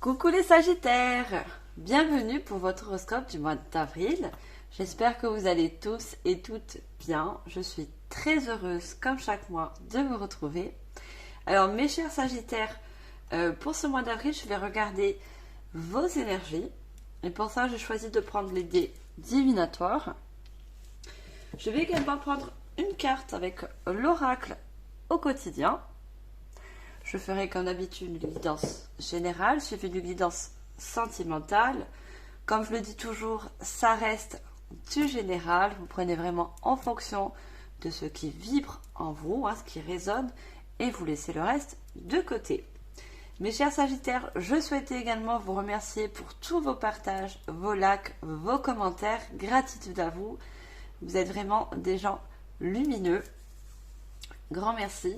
Coucou les Sagittaires, bienvenue pour votre horoscope du mois d'avril. J'espère que vous allez tous et toutes bien. Je suis très heureuse, comme chaque mois, de vous retrouver. Alors mes chers Sagittaires, pour ce mois d'avril, je vais regarder vos énergies. Et pour ça, j'ai choisi de prendre les dés divinatoires. Je vais également prendre une carte avec l'oracle au quotidien. Je ferai comme d'habitude une guidance générale, suivie d'une guidance sentimentale. Comme je le dis toujours, ça reste du général. Vous prenez vraiment en fonction de ce qui vibre en vous, ce qui résonne, et vous laissez le reste de côté. Mes chers Sagittaires, je souhaitais également vous remercier pour tous vos partages, vos likes, vos commentaires. Gratitude à vous. Vous êtes vraiment des gens lumineux. Grand merci.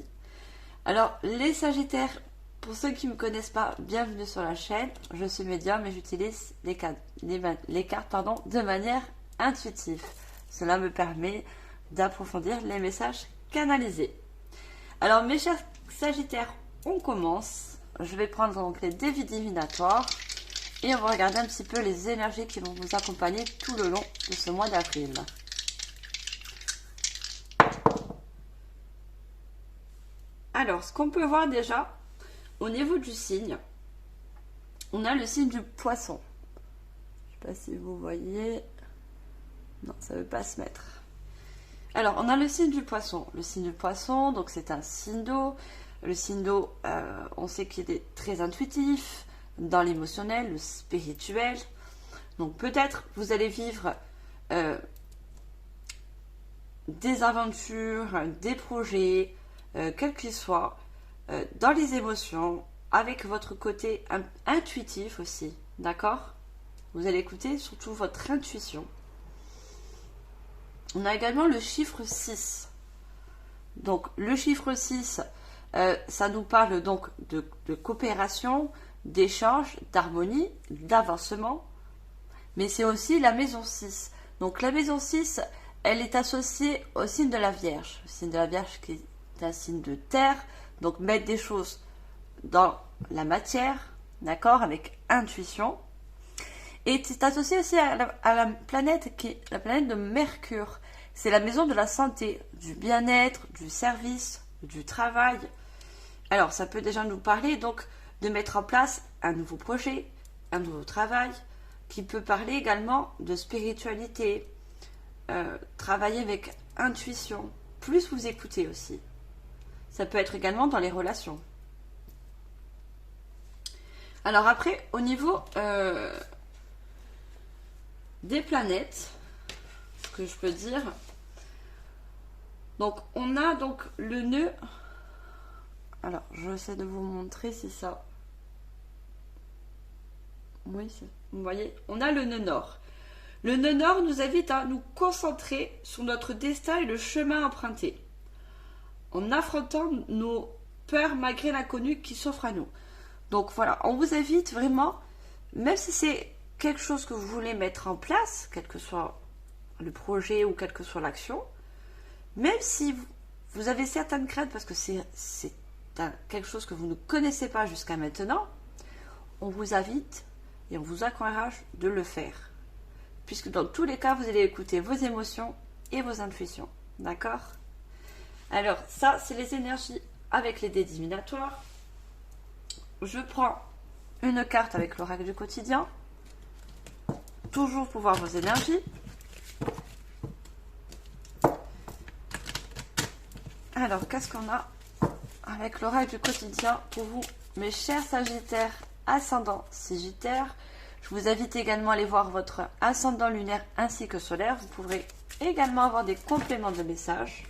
Alors, les Sagittaires, pour ceux qui ne me connaissent pas, bienvenue sur la chaîne. Je suis médium et j'utilise les cartes de manière intuitive. Cela me permet d'approfondir les messages canalisés. Alors, mes chers Sagittaires, on commence. Je vais prendre donc les dés divinatoires et on va regarder un petit peu les énergies qui vont vous accompagner tout le long de ce mois d'avril. Alors, ce qu'on peut voir déjà, au niveau du signe, on a le signe du poisson. Je ne sais pas si vous voyez. Non, ça ne veut pas se mettre. Alors, on a le signe du poisson. Le signe du poisson, donc c'est un signe d'eau. Le signe d'eau, on sait qu'il est très intuitif, dans l'émotionnel, le spirituel. Donc, peut-être vous allez vivre des aventures, des projets, quel qu'il soit, dans les émotions, avec votre côté intuitif aussi, d'accord? Vous allez écouter surtout votre intuition. On a également le chiffre 6. Donc, le chiffre 6, ça nous parle donc de coopération, d'échange, d'harmonie, d'avancement, mais c'est aussi la maison 6. Donc, la maison 6, elle est associée au signe de la Vierge. Le signe de la Vierge qui est un signe de terre, donc mettre des choses dans la matière, d'accord, avec intuition. Et c'est associé aussi à la planète qui est la planète de Mercure. C'est la maison de la santé, du bien-être, du service, du travail. Alors ça peut déjà nous parler donc de mettre en place un nouveau projet, un nouveau travail, qui peut parler également de spiritualité, travailler avec intuition, plus vous écoutez aussi. Ça peut être également dans les relations. Alors après, au niveau des planètes, ce que je peux dire, donc on a donc le nœud. Alors, j'essaie de vous montrer si ça. Oui, vous voyez, on a le nœud nord. Le nœud nord nous invite à nous concentrer sur notre destin et le chemin emprunté, en affrontant nos peurs malgré l'inconnu qui s'offre à nous. Donc voilà, on vous invite vraiment, même si c'est quelque chose que vous voulez mettre en place, quel que soit le projet ou quelle que soit l'action, même si vous avez certaines craintes parce que c'est quelque chose que vous ne connaissez pas jusqu'à maintenant, on vous invite et on vous encourage de le faire. Puisque dans tous les cas, vous allez écouter vos émotions et vos intuitions. D'accord ? Alors, ça, c'est les énergies avec les dés divinatoires. Je prends une carte avec l'oracle du quotidien. Toujours pour voir vos énergies. Alors, qu'est-ce qu'on a avec l'oracle du quotidien pour vous, mes chers Sagittaires, ascendant Sagittaire? Je vous invite également à aller voir votre ascendant lunaire ainsi que solaire. Vous pourrez également avoir des compléments de messages.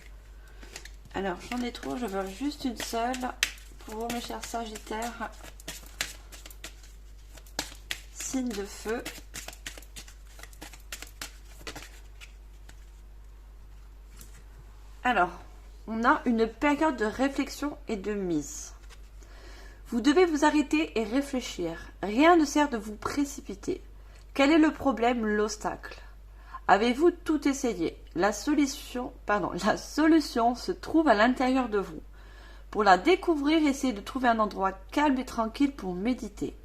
Alors, j'en ai trop, je veux juste une seule pour vous, mes chers Sagittaires. Signe de feu. Alors, on a une période de réflexion et de mise. Vous devez vous arrêter et réfléchir. Rien ne sert de vous précipiter. Quel est le problème, l'obstacle? Avez-vous tout essayé? La solution se trouve à l'intérieur de vous. Pour la découvrir, essayez de trouver un endroit calme et tranquille pour méditer.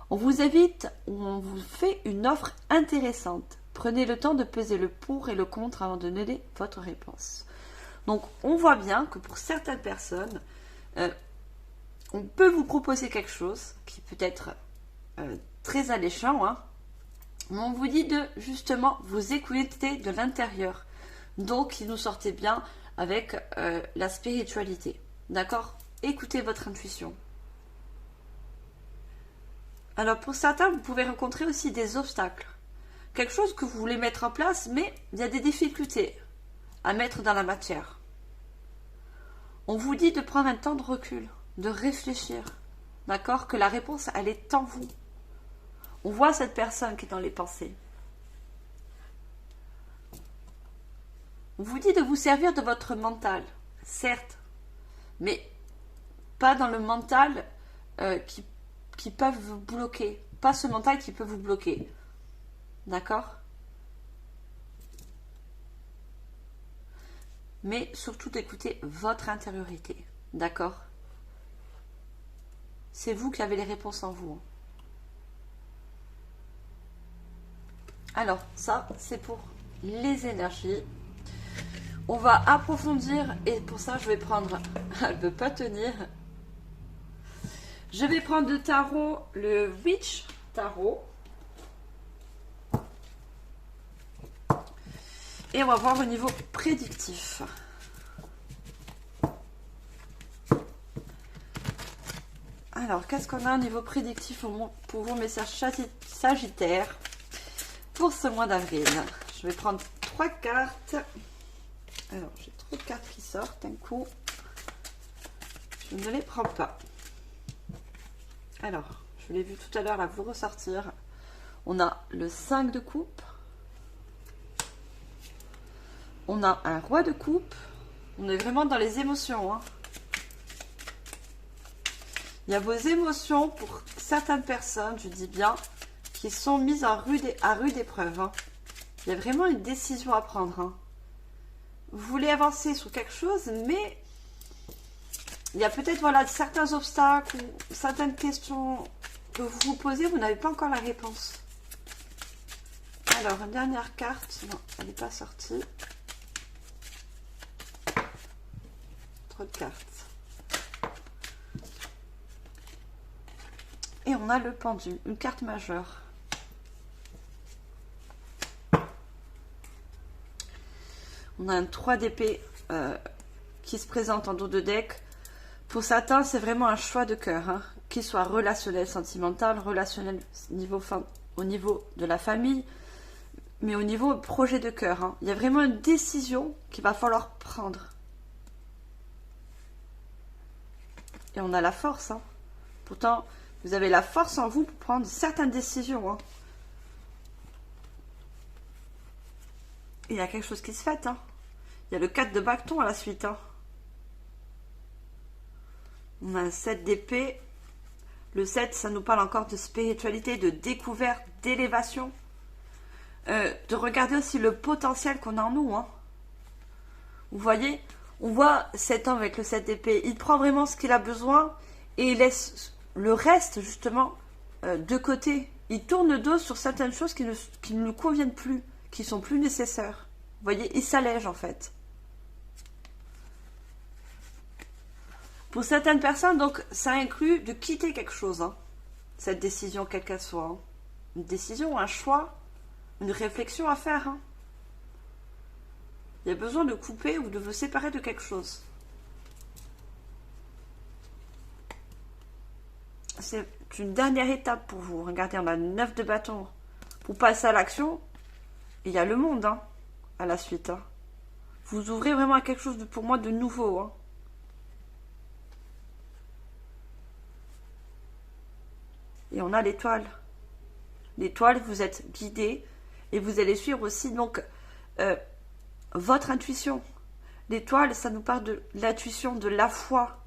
On vous invite ou on vous fait une offre intéressante. Prenez le temps de peser le pour et le contre avant de donner votre réponse. Donc, on voit bien que pour certaines personnes, on peut vous proposer quelque chose qui peut être très alléchant, hein, mais on vous dit de justement vous écouter de l'intérieur. Donc, il nous sortait bien avec la spiritualité. D'accord? Écoutez votre intuition. Alors, pour certains, vous pouvez rencontrer aussi des obstacles. Quelque chose que vous voulez mettre en place, mais il y a des difficultés à mettre dans la matière. On vous dit de prendre un temps de recul, de réfléchir. D'accord? Que la réponse, elle est en vous. On voit cette personne qui est dans les pensées. On vous dit de vous servir de votre mental, certes, mais pas dans le mental qui peuvent vous bloquer. Pas ce mental qui peut vous bloquer. D'accord? Mais surtout d'écouter votre intériorité. D'accord? C'est vous qui avez les réponses en vous. Alors, ça, c'est pour les énergies. On va approfondir et pour ça, je vais prendre... Elle ne peut pas tenir. Je vais prendre le tarot, le Witch Tarot. Et on va voir au niveau prédictif. Alors, qu'est-ce qu'on a au niveau prédictif pour vos messages sagittaires pour ce mois d'avril? Je vais prendre 3 cartes. Alors, j'ai trop de cartes qui sortent d'un coup. Je ne les prends pas. Alors, je l'ai vu tout à l'heure là vous ressortir. On a le 5 de coupe. On a un roi de coupe. On est vraiment dans les émotions. Hein. Il y a vos émotions pour certaines personnes, je dis bien, qui sont mises à rude épreuve. Hein. Il y a vraiment une décision à prendre. Hein. Vous voulez avancer sur quelque chose, mais il y a peut-être voilà, certains obstacles ou certaines questions que vous vous posez, vous n'avez pas encore la réponse. Alors, une dernière carte. Non, elle n'est pas sortie. Trop de cartes. Et on a le pendu, une carte majeure. On a un 3 d'épée qui se présente en dos de deck. Pour certains, c'est vraiment un choix de cœur, hein, qu'il soit relationnel, sentimental, relationnel au niveau de la famille, mais au niveau projet de cœur. Hein. Il y a vraiment une décision qu'il va falloir prendre. Et on a la force. Hein. Pourtant, vous avez la force en vous pour prendre certaines décisions. Hein. Il y a quelque chose qui se fait. Hein. Il y a le 4 de bâton à la suite. Hein. On a un 7 d'épée. Le 7, ça nous parle encore de spiritualité, de découverte, d'élévation. De regarder aussi le potentiel qu'on a en nous. Hein. Vous voyez, on voit cet homme avec le 7 d'épée. Il prend vraiment ce qu'il a besoin et il laisse le reste, justement, de côté. Il tourne le dos sur certaines choses qui ne lui conviennent plus, qui sont plus nécessaires. Vous voyez, il s'allège en fait. Pour certaines personnes, donc, ça inclut de quitter quelque chose. Hein. Cette décision, quelle qu'elle soit. Hein. Une décision, un choix, une réflexion à faire. Hein. Il y a besoin de couper ou de vous séparer de quelque chose. C'est une dernière étape pour vous. Regardez, on a 9 de bâton. Pour passer à l'action, il y a le monde hein, à la suite. Hein. Vous ouvrez vraiment à quelque chose, pour moi, de nouveau. Hein. Et on a l'étoile. L'étoile, vous êtes guidé et vous allez suivre aussi donc votre intuition. L'étoile, ça nous parle de l'intuition, de la foi.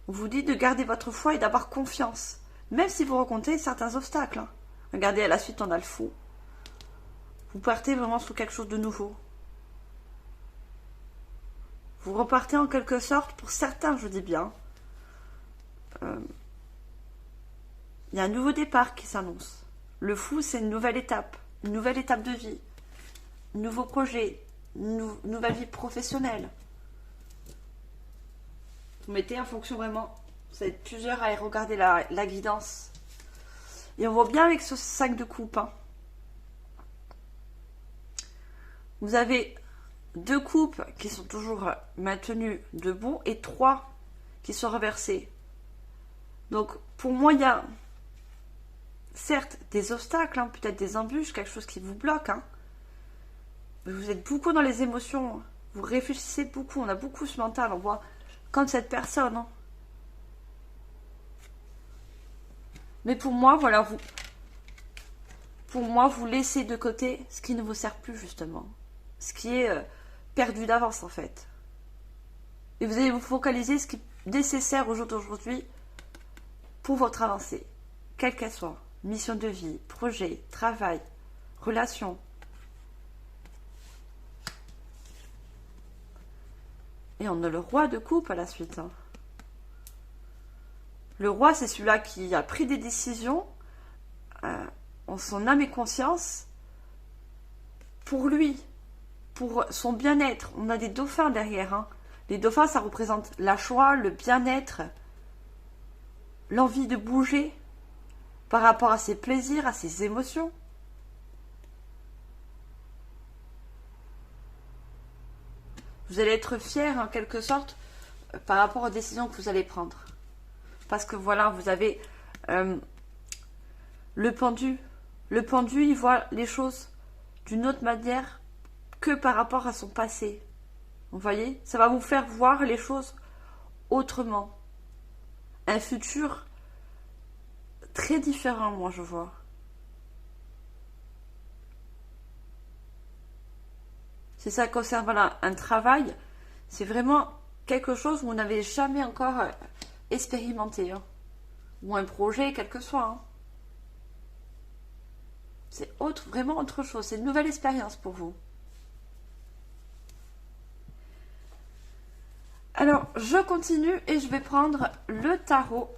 On vous dit de garder votre foi et d'avoir confiance, même si vous rencontrez certains obstacles. Hein. Regardez, à la suite, on a le fou. Vous partez vraiment sur quelque chose de nouveau. Vous repartez en quelque sorte, pour certains, je dis bien. Il Il y a un nouveau départ qui s'annonce. Le fou, c'est une nouvelle étape de vie, nouveau projet, nouvelle vie professionnelle. Vous mettez en fonction vraiment, vous êtes plusieurs à regarder la guidance. Et on voit bien avec ce 5 de coupe. Hein. Vous avez 2 coupes qui sont toujours maintenues debout et 3 qui sont reversées. Donc pour moi, il y a certes des obstacles, hein, peut-être des embûches, quelque chose qui vous bloque. Hein. Vous êtes beaucoup dans les émotions, vous réfléchissez beaucoup, on a beaucoup ce mental, on voit comme cette personne. Hein. Mais pour moi, voilà, vous laissez de côté ce qui ne vous sert plus, justement. Ce qui est perdu d'avance, en fait. Et vous allez vous focaliser ce qui est nécessaire au jour d'aujourd'hui pour votre avancée, quelle qu'elle soit. Mission de vie, projet, travail, relation. Et on a le roi de coupe à la suite. Hein. Le roi, c'est celui-là qui a pris des décisions en son âme et conscience pour lui, pour son bien-être. On a des dauphins derrière. Hein. Les dauphins, ça représente la joie, le bien-être, l'envie de bouger par rapport à ses plaisirs, à ses émotions. Vous allez être fier en quelque sorte par rapport aux décisions que vous allez prendre. Parce que voilà, vous avez le pendu. Le pendu, il voit les choses d'une autre manière que par rapport à son passé. Vous voyez? Ça va vous faire voir les choses autrement. Un futur très différent, moi, je vois. Si ça concerne voilà, un travail, c'est vraiment quelque chose où vous n'avez jamais encore expérimenté. Hein. Ou un projet, quel que soit. Hein. C'est vraiment autre chose. C'est une nouvelle expérience pour vous. Alors, je continue et je vais prendre le tarot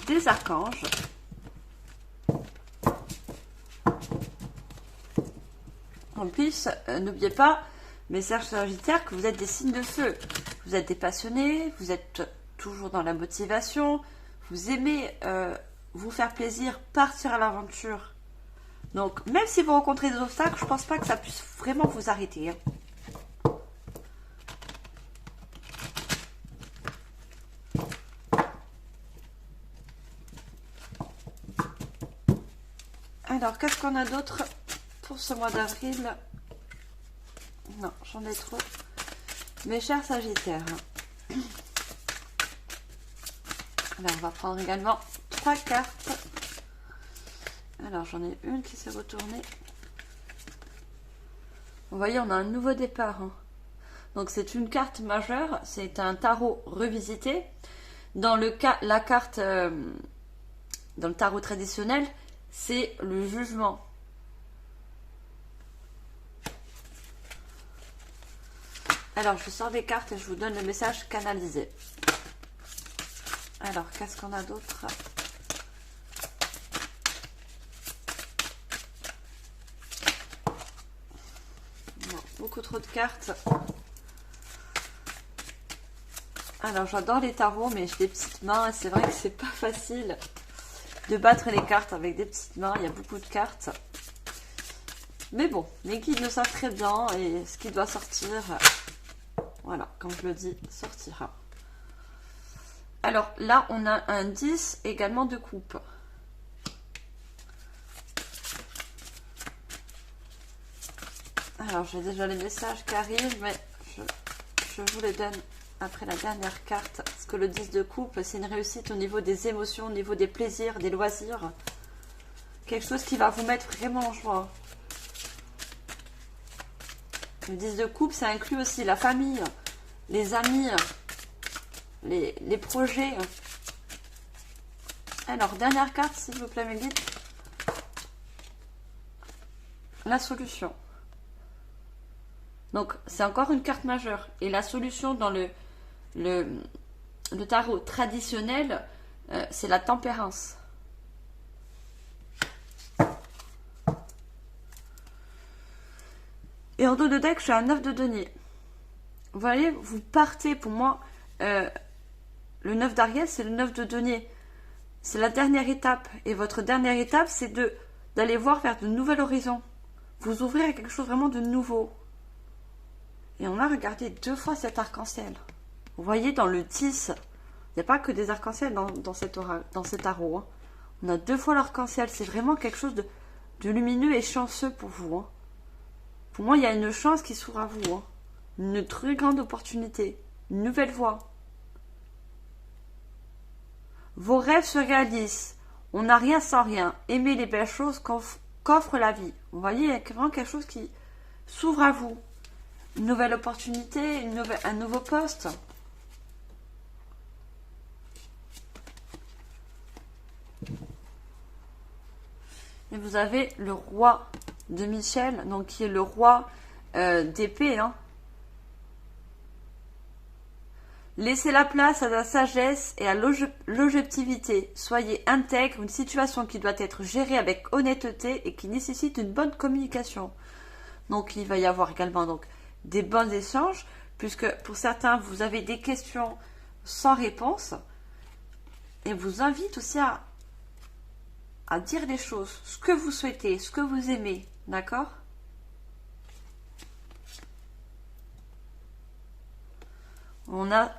des archanges. En plus, n'oubliez pas, mes chers sagittaires, que vous êtes des signes de feu. Vous êtes des passionnés, vous êtes toujours dans la motivation, vous aimez vous faire plaisir, partir à l'aventure. Donc, même si vous rencontrez des obstacles, je ne pense pas que ça puisse vraiment vous arrêter. Hein. Alors, qu'est-ce qu'on a d'autre pour ce mois d'avril? Non, j'en ai trop. Mes chers sagittaires. Alors, on va prendre également 3 cartes. Alors, j'en ai une qui s'est retournée. Vous voyez, on a un nouveau départ. Hein. Donc, c'est une carte majeure. C'est un tarot revisité. Dans la carte, dans le tarot traditionnel, c'est le jugement. Alors, je sors les cartes et je vous donne le message canalisé. Alors, qu'est-ce qu'on a d'autre? Beaucoup trop de cartes. Alors, j'adore les tarots, mais j'ai des petites mains et c'est vrai que c'est pas facile de battre les cartes avec des petites mains. Il y a beaucoup de cartes. Mais bon, les guides le savent très bien et ce qui doit sortir, voilà, comme je le dis, sortira. Alors là, on a un 10 également de coupe. Alors, j'ai déjà les messages qui arrivent, mais je vous les donne après la dernière carte. Parce que le 10 de coupe, c'est une réussite au niveau des émotions, au niveau des plaisirs, des loisirs. Quelque chose qui va vous mettre vraiment en joie. Le 10 de coupe, ça inclut aussi la famille, les amis, les projets. Alors, dernière carte, s'il vous plaît, mes guides. La solution. Donc, c'est encore une carte majeure. Et la solution dans le tarot traditionnel, c'est la tempérance. Et en dos de deck, j'ai un 9 de denier. Vous voyez, vous partez, pour moi, le 9 d'Ariel, c'est le 9 de denier. C'est la dernière étape. Et votre dernière étape, c'est d'aller voir vers de nouveaux horizons. Vous ouvrir à quelque chose vraiment de nouveau. Et on a regardé 2 fois cet arc-en-ciel. Vous voyez, dans le 10, il n'y a pas que des arcs-en-ciel dans cet tarot. Hein. On a 2 fois l'arc-en-ciel. C'est vraiment quelque chose de lumineux et chanceux pour vous. Hein. Pour moi, il y a une chance qui s'ouvre à vous. Hein. Une très grande opportunité. Une nouvelle voie. Vos rêves se réalisent. On n'a rien sans rien. Aimez les belles choses qu'offre la vie. Vous voyez, il y a vraiment quelque chose qui s'ouvre à vous. Une nouvelle opportunité, un nouveau poste. Et vous avez le roi de Michel, donc qui est le roi d'épée. Hein. Laissez la place à la sagesse et à l'objectivité. Soyez intègre, une situation qui doit être gérée avec honnêteté et qui nécessite une bonne communication. Donc il va y avoir également donc, des bons échanges, puisque pour certains, vous avez des questions sans réponse. Et vous invite aussi à dire les choses, ce que vous souhaitez, ce que vous aimez. D'accord ? On a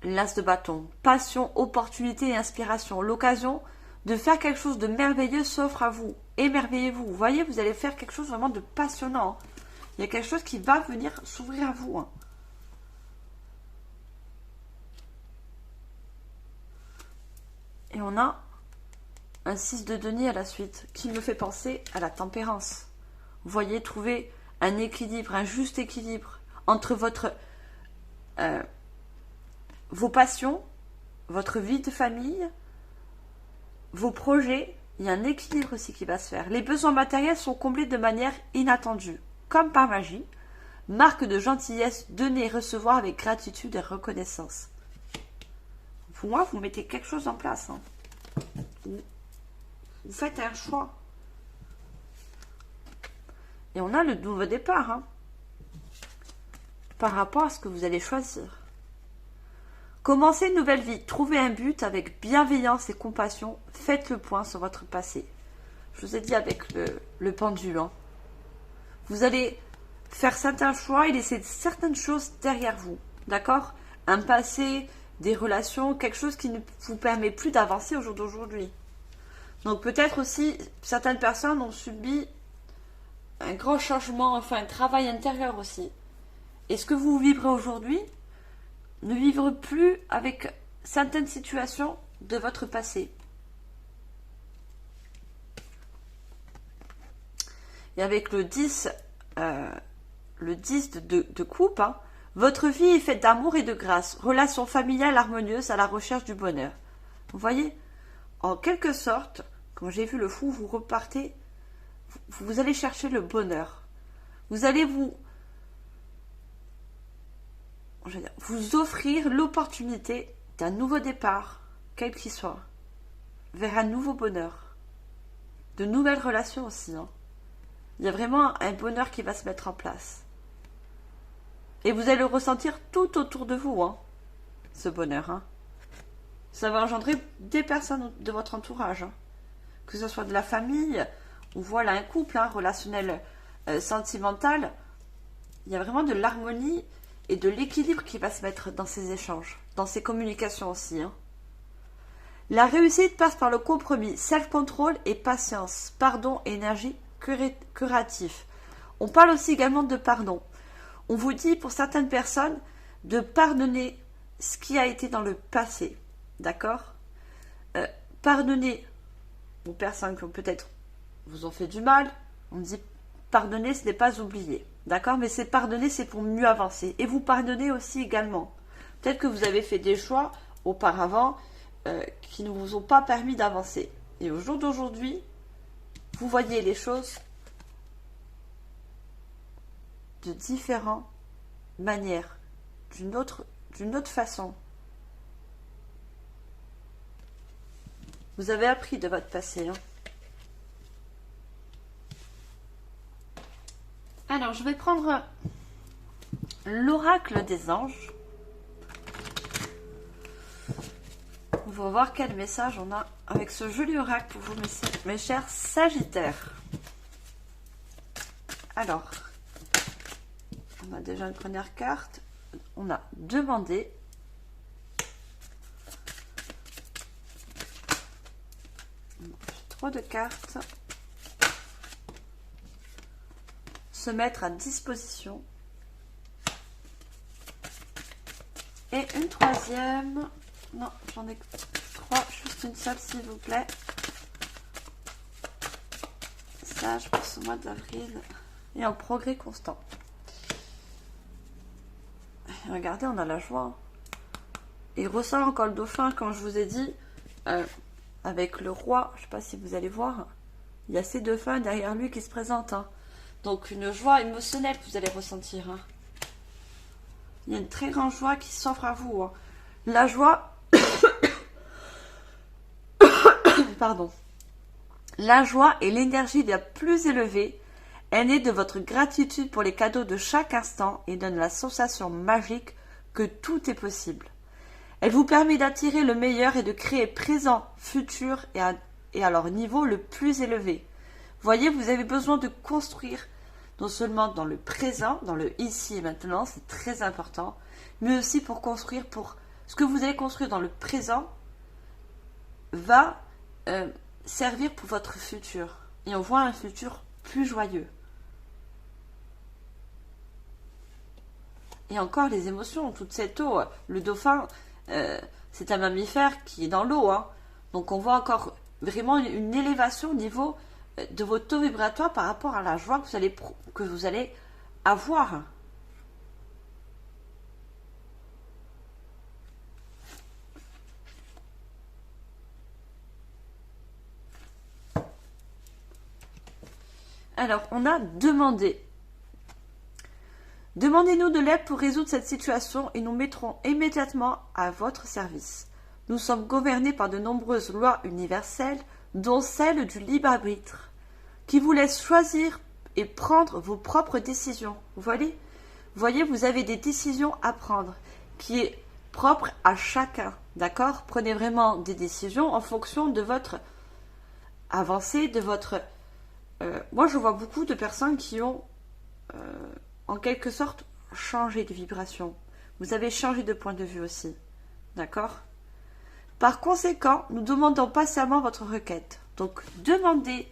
l'as de bâton. Passion, opportunité et inspiration. L'occasion de faire quelque chose de merveilleux s'offre à vous. Émerveillez-vous. Vous voyez, vous allez faire quelque chose vraiment de passionnant. Il y a quelque chose qui va venir s'ouvrir à vous. Et on a un 6 de denier à la suite, qui me fait penser à la tempérance. Vous voyez, trouver un équilibre, un juste équilibre entre vos passions, votre vie de famille, vos projets. Il y a un équilibre aussi qui va se faire. Les besoins matériels sont comblés de manière inattendue, comme par magie. Marque de gentillesse, donner et recevoir avec gratitude et reconnaissance. Pour moi, vous mettez quelque chose en place. Hein. Vous faites un choix. Et on a le nouveau départ. Hein, par rapport à ce que vous allez choisir. Commencez une nouvelle vie. Trouvez un but avec bienveillance et compassion. Faites le point sur votre passé. Je vous ai dit avec le pendule. Hein. Vous allez faire certains choix et laisser certaines choses derrière vous. D'accord ? Un passé, des relations, quelque chose qui ne vous permet plus d'avancer au jour d'aujourd'hui. Donc peut-être aussi, certaines personnes ont subi un grand changement, enfin un travail intérieur aussi. Et ce que vous vivrez aujourd'hui ne vivre plus avec certaines situations de votre passé. Et avec le 10 de coupe, hein, votre vie est faite d'amour et de grâce, relation familiale harmonieuse à la recherche du bonheur. Vous voyez, en quelque sorte, comme j'ai vu le fou, vous repartez, vous allez chercher le bonheur. Vous allez vous offrir l'opportunité d'un nouveau départ, quel qu'il soit, vers un nouveau bonheur. De nouvelles relations aussi. Hein. Il y a vraiment un bonheur qui va se mettre en place. Et vous allez le ressentir tout autour de vous, hein, ce bonheur. Hein. Ça va engendrer des personnes de votre entourage. Hein. Que ce soit de la famille, ou voilà un couple, hein, relationnel, sentimental. Il y a vraiment de l'harmonie et de l'équilibre qui va se mettre dans ces échanges, dans ces communications aussi. Hein. La réussite passe par le compromis, self-control et patience, pardon et énergie curatif. On parle aussi également de pardon. On vous dit pour certaines personnes de pardonner ce qui a été dans le passé. D'accord ? Pardonner aux personnes qui ont peut-être vous ont fait du mal. On dit pardonner, ce n'est pas oublier. D'accord ? Mais c'est pardonner, c'est pour mieux avancer. Et vous pardonnez aussi également. Peut-être que vous avez fait des choix auparavant qui ne vous ont pas permis d'avancer. Et au jour d'aujourd'hui, vous voyez les choses de différentes manières, d'une autre façon. Vous avez appris de votre passé. Hein. Alors, je vais prendre l'oracle des anges. On va voir quel message on a avec ce joli oracle pour vous, mes chers Sagittaires. Alors, on a déjà une première carte. On a demandé. J'ai trop de cartes. Se mettre à disposition. Et une troisième. Non, j'en ai trois. Juste une seule, s'il vous plaît. Sage pour ce mois d'avril. Et en progrès constant. Regardez, on a la joie. Il ressort encore le dauphin, comme je vous ai dit. Avec le roi, je ne sais pas si vous allez voir. Il y a ces dauphins derrière lui qui se présentent. Hein. Donc une joie émotionnelle que vous allez ressentir. Hein. Il y a une très grande joie qui s'offre à vous. Hein. La joie... Pardon. La joie est l'énergie la plus élevée. Elle naît de votre gratitude pour les cadeaux de chaque instant et donne la sensation magique que tout est possible. Elle vous permet d'attirer le meilleur et de créer présent, futur et à leur niveau le plus élevé. Voyez, vous avez besoin de construire non seulement dans le présent, dans le ici et maintenant, c'est très important, mais aussi pour construire, pour ce que vous allez construire dans le présent va servir pour votre futur. Et on voit un futur plus joyeux. Et encore les émotions, toute cette eau, le dauphin, c'est un mammifère qui est dans l'eau. Hein. Donc on voit encore vraiment une élévation au niveau de votre taux vibratoire par rapport à la joie que vous allez avoir. Alors, on a demandé. Demandez-nous de l'aide pour résoudre cette situation et nous mettrons immédiatement à votre service. Nous sommes gouvernés par de nombreuses lois universelles, dont celle du libre arbitre, qui vous laisse choisir et prendre vos propres décisions. Vous voyez, vous avez des décisions à prendre, qui est propre à chacun. D'accord? Prenez vraiment des décisions en fonction de votre avancée, de votre... moi, je vois beaucoup de personnes qui ont... en quelque sorte, changer de vibration. Vous avez changé de point de vue aussi. D'accord? Par conséquent, nous demandons patiemment votre requête. Donc, demandez,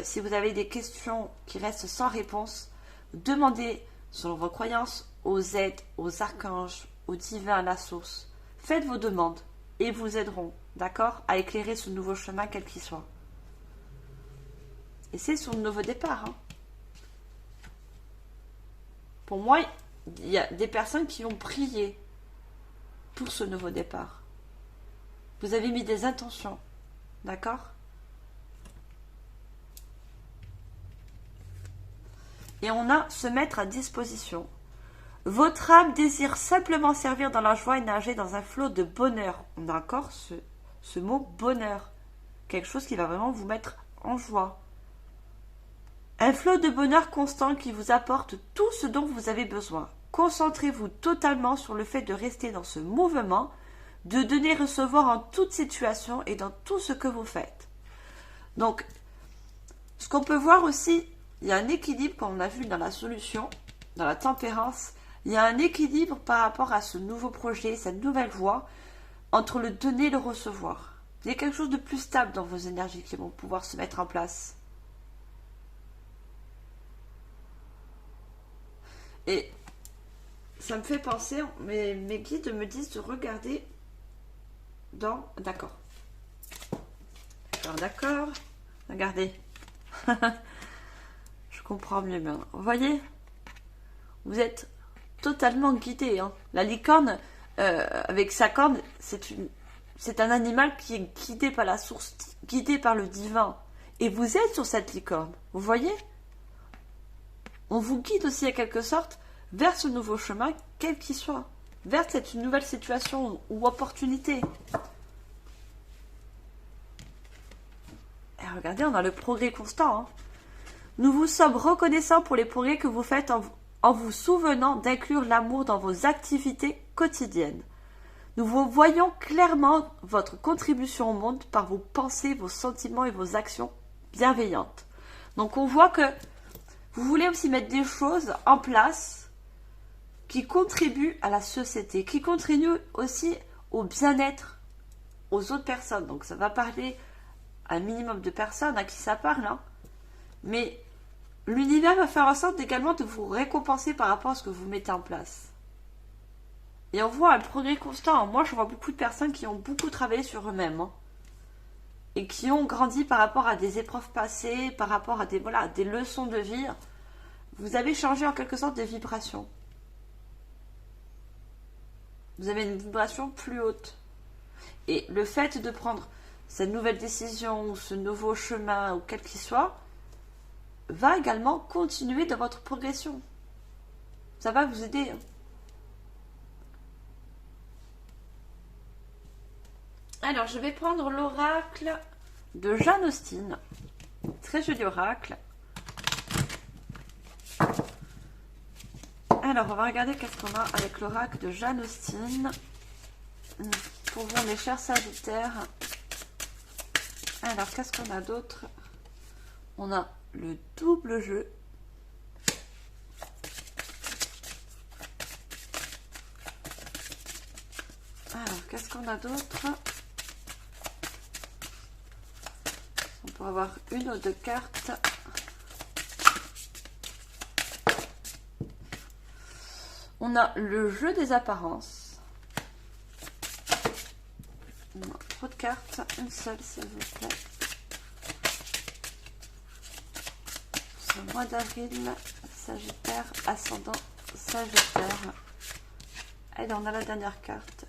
si vous avez des questions qui restent sans réponse, demandez, selon vos croyances, aux aides, aux archanges, aux divins, à la source. Faites vos demandes et ils vous aideront, d'accord, à éclairer ce nouveau chemin, quel qu'il soit. Et c'est son nouveau départ, hein. Pour moi, il y a des personnes qui ont prié pour ce nouveau départ. Vous avez mis des intentions, d'accord? Et on a se mettre à disposition. Votre âme désire simplement servir dans la joie et nager dans un flot de bonheur. On a encore ce mot bonheur. Quelque chose qui va vraiment vous mettre en joie. Un flot de bonheur constant qui vous apporte tout ce dont vous avez besoin. Concentrez-vous totalement sur le fait de rester dans ce mouvement, de donner et recevoir en toute situation et dans tout ce que vous faites. Donc, ce qu'on peut voir aussi, il y a un équilibre, comme on a vu dans la solution, dans la tempérance, il y a un équilibre par rapport à ce nouveau projet, cette nouvelle voie, entre le donner et le recevoir. Il y a quelque chose de plus stable dans vos énergies qui vont pouvoir se mettre en place. Et ça me fait penser, mes guides me disent de regarder dans... D'accord. Alors d'accord, regardez. Je comprends mieux maintenant. Vous voyez, vous êtes totalement guidé. Hein. La licorne, avec sa corne, c'est un animal qui est guidé par la source, guidé par le divin. Et vous êtes sur cette licorne. Vous voyez? On vous guide aussi, en quelque sorte, vers ce nouveau chemin, quel qu'il soit. Vers cette nouvelle situation ou opportunité. Et regardez, on a le progrès constant. Hein. Nous vous sommes reconnaissants pour les progrès que vous faites en vous souvenant d'inclure l'amour dans vos activités quotidiennes. Nous vous voyons clairement votre contribution au monde par vos pensées, vos sentiments et vos actions bienveillantes. Donc on voit que vous voulez aussi mettre des choses en place qui contribuent à la société, qui contribuent aussi au bien-être aux autres personnes. Donc ça va parler à un minimum de personnes à qui ça parle, hein. Mais l'univers va faire en sorte également de vous récompenser par rapport à ce que vous mettez en place. Et on voit un progrès constant. Moi, je vois beaucoup de personnes qui ont beaucoup travaillé sur eux-mêmes, hein, et qui ont grandi par rapport à des épreuves passées, par rapport à des leçons de vie. Vous avez changé en quelque sorte de vibration. Vous avez une vibration plus haute. Et le fait de prendre cette nouvelle décision, ou ce nouveau chemin, ou quel qu'il soit, va également continuer dans votre progression. Ça va vous aider, hein. Alors, je vais prendre l'oracle de Jane Austen. Très joli oracle. Alors, on va regarder qu'est-ce qu'on a avec l'oracle de Jane Austen. Pour vous, mes chers Sagittaires. Alors, qu'est-ce qu'on a d'autre? On a le double jeu. Alors, qu'est-ce qu'on a d'autre? On peut avoir une ou deux cartes. On a le jeu des apparences. On a trop de cartes. Une seule, s'il vous plaît. Ce mois d'avril, Sagittaire, ascendant Sagittaire. Et là, on a la dernière carte.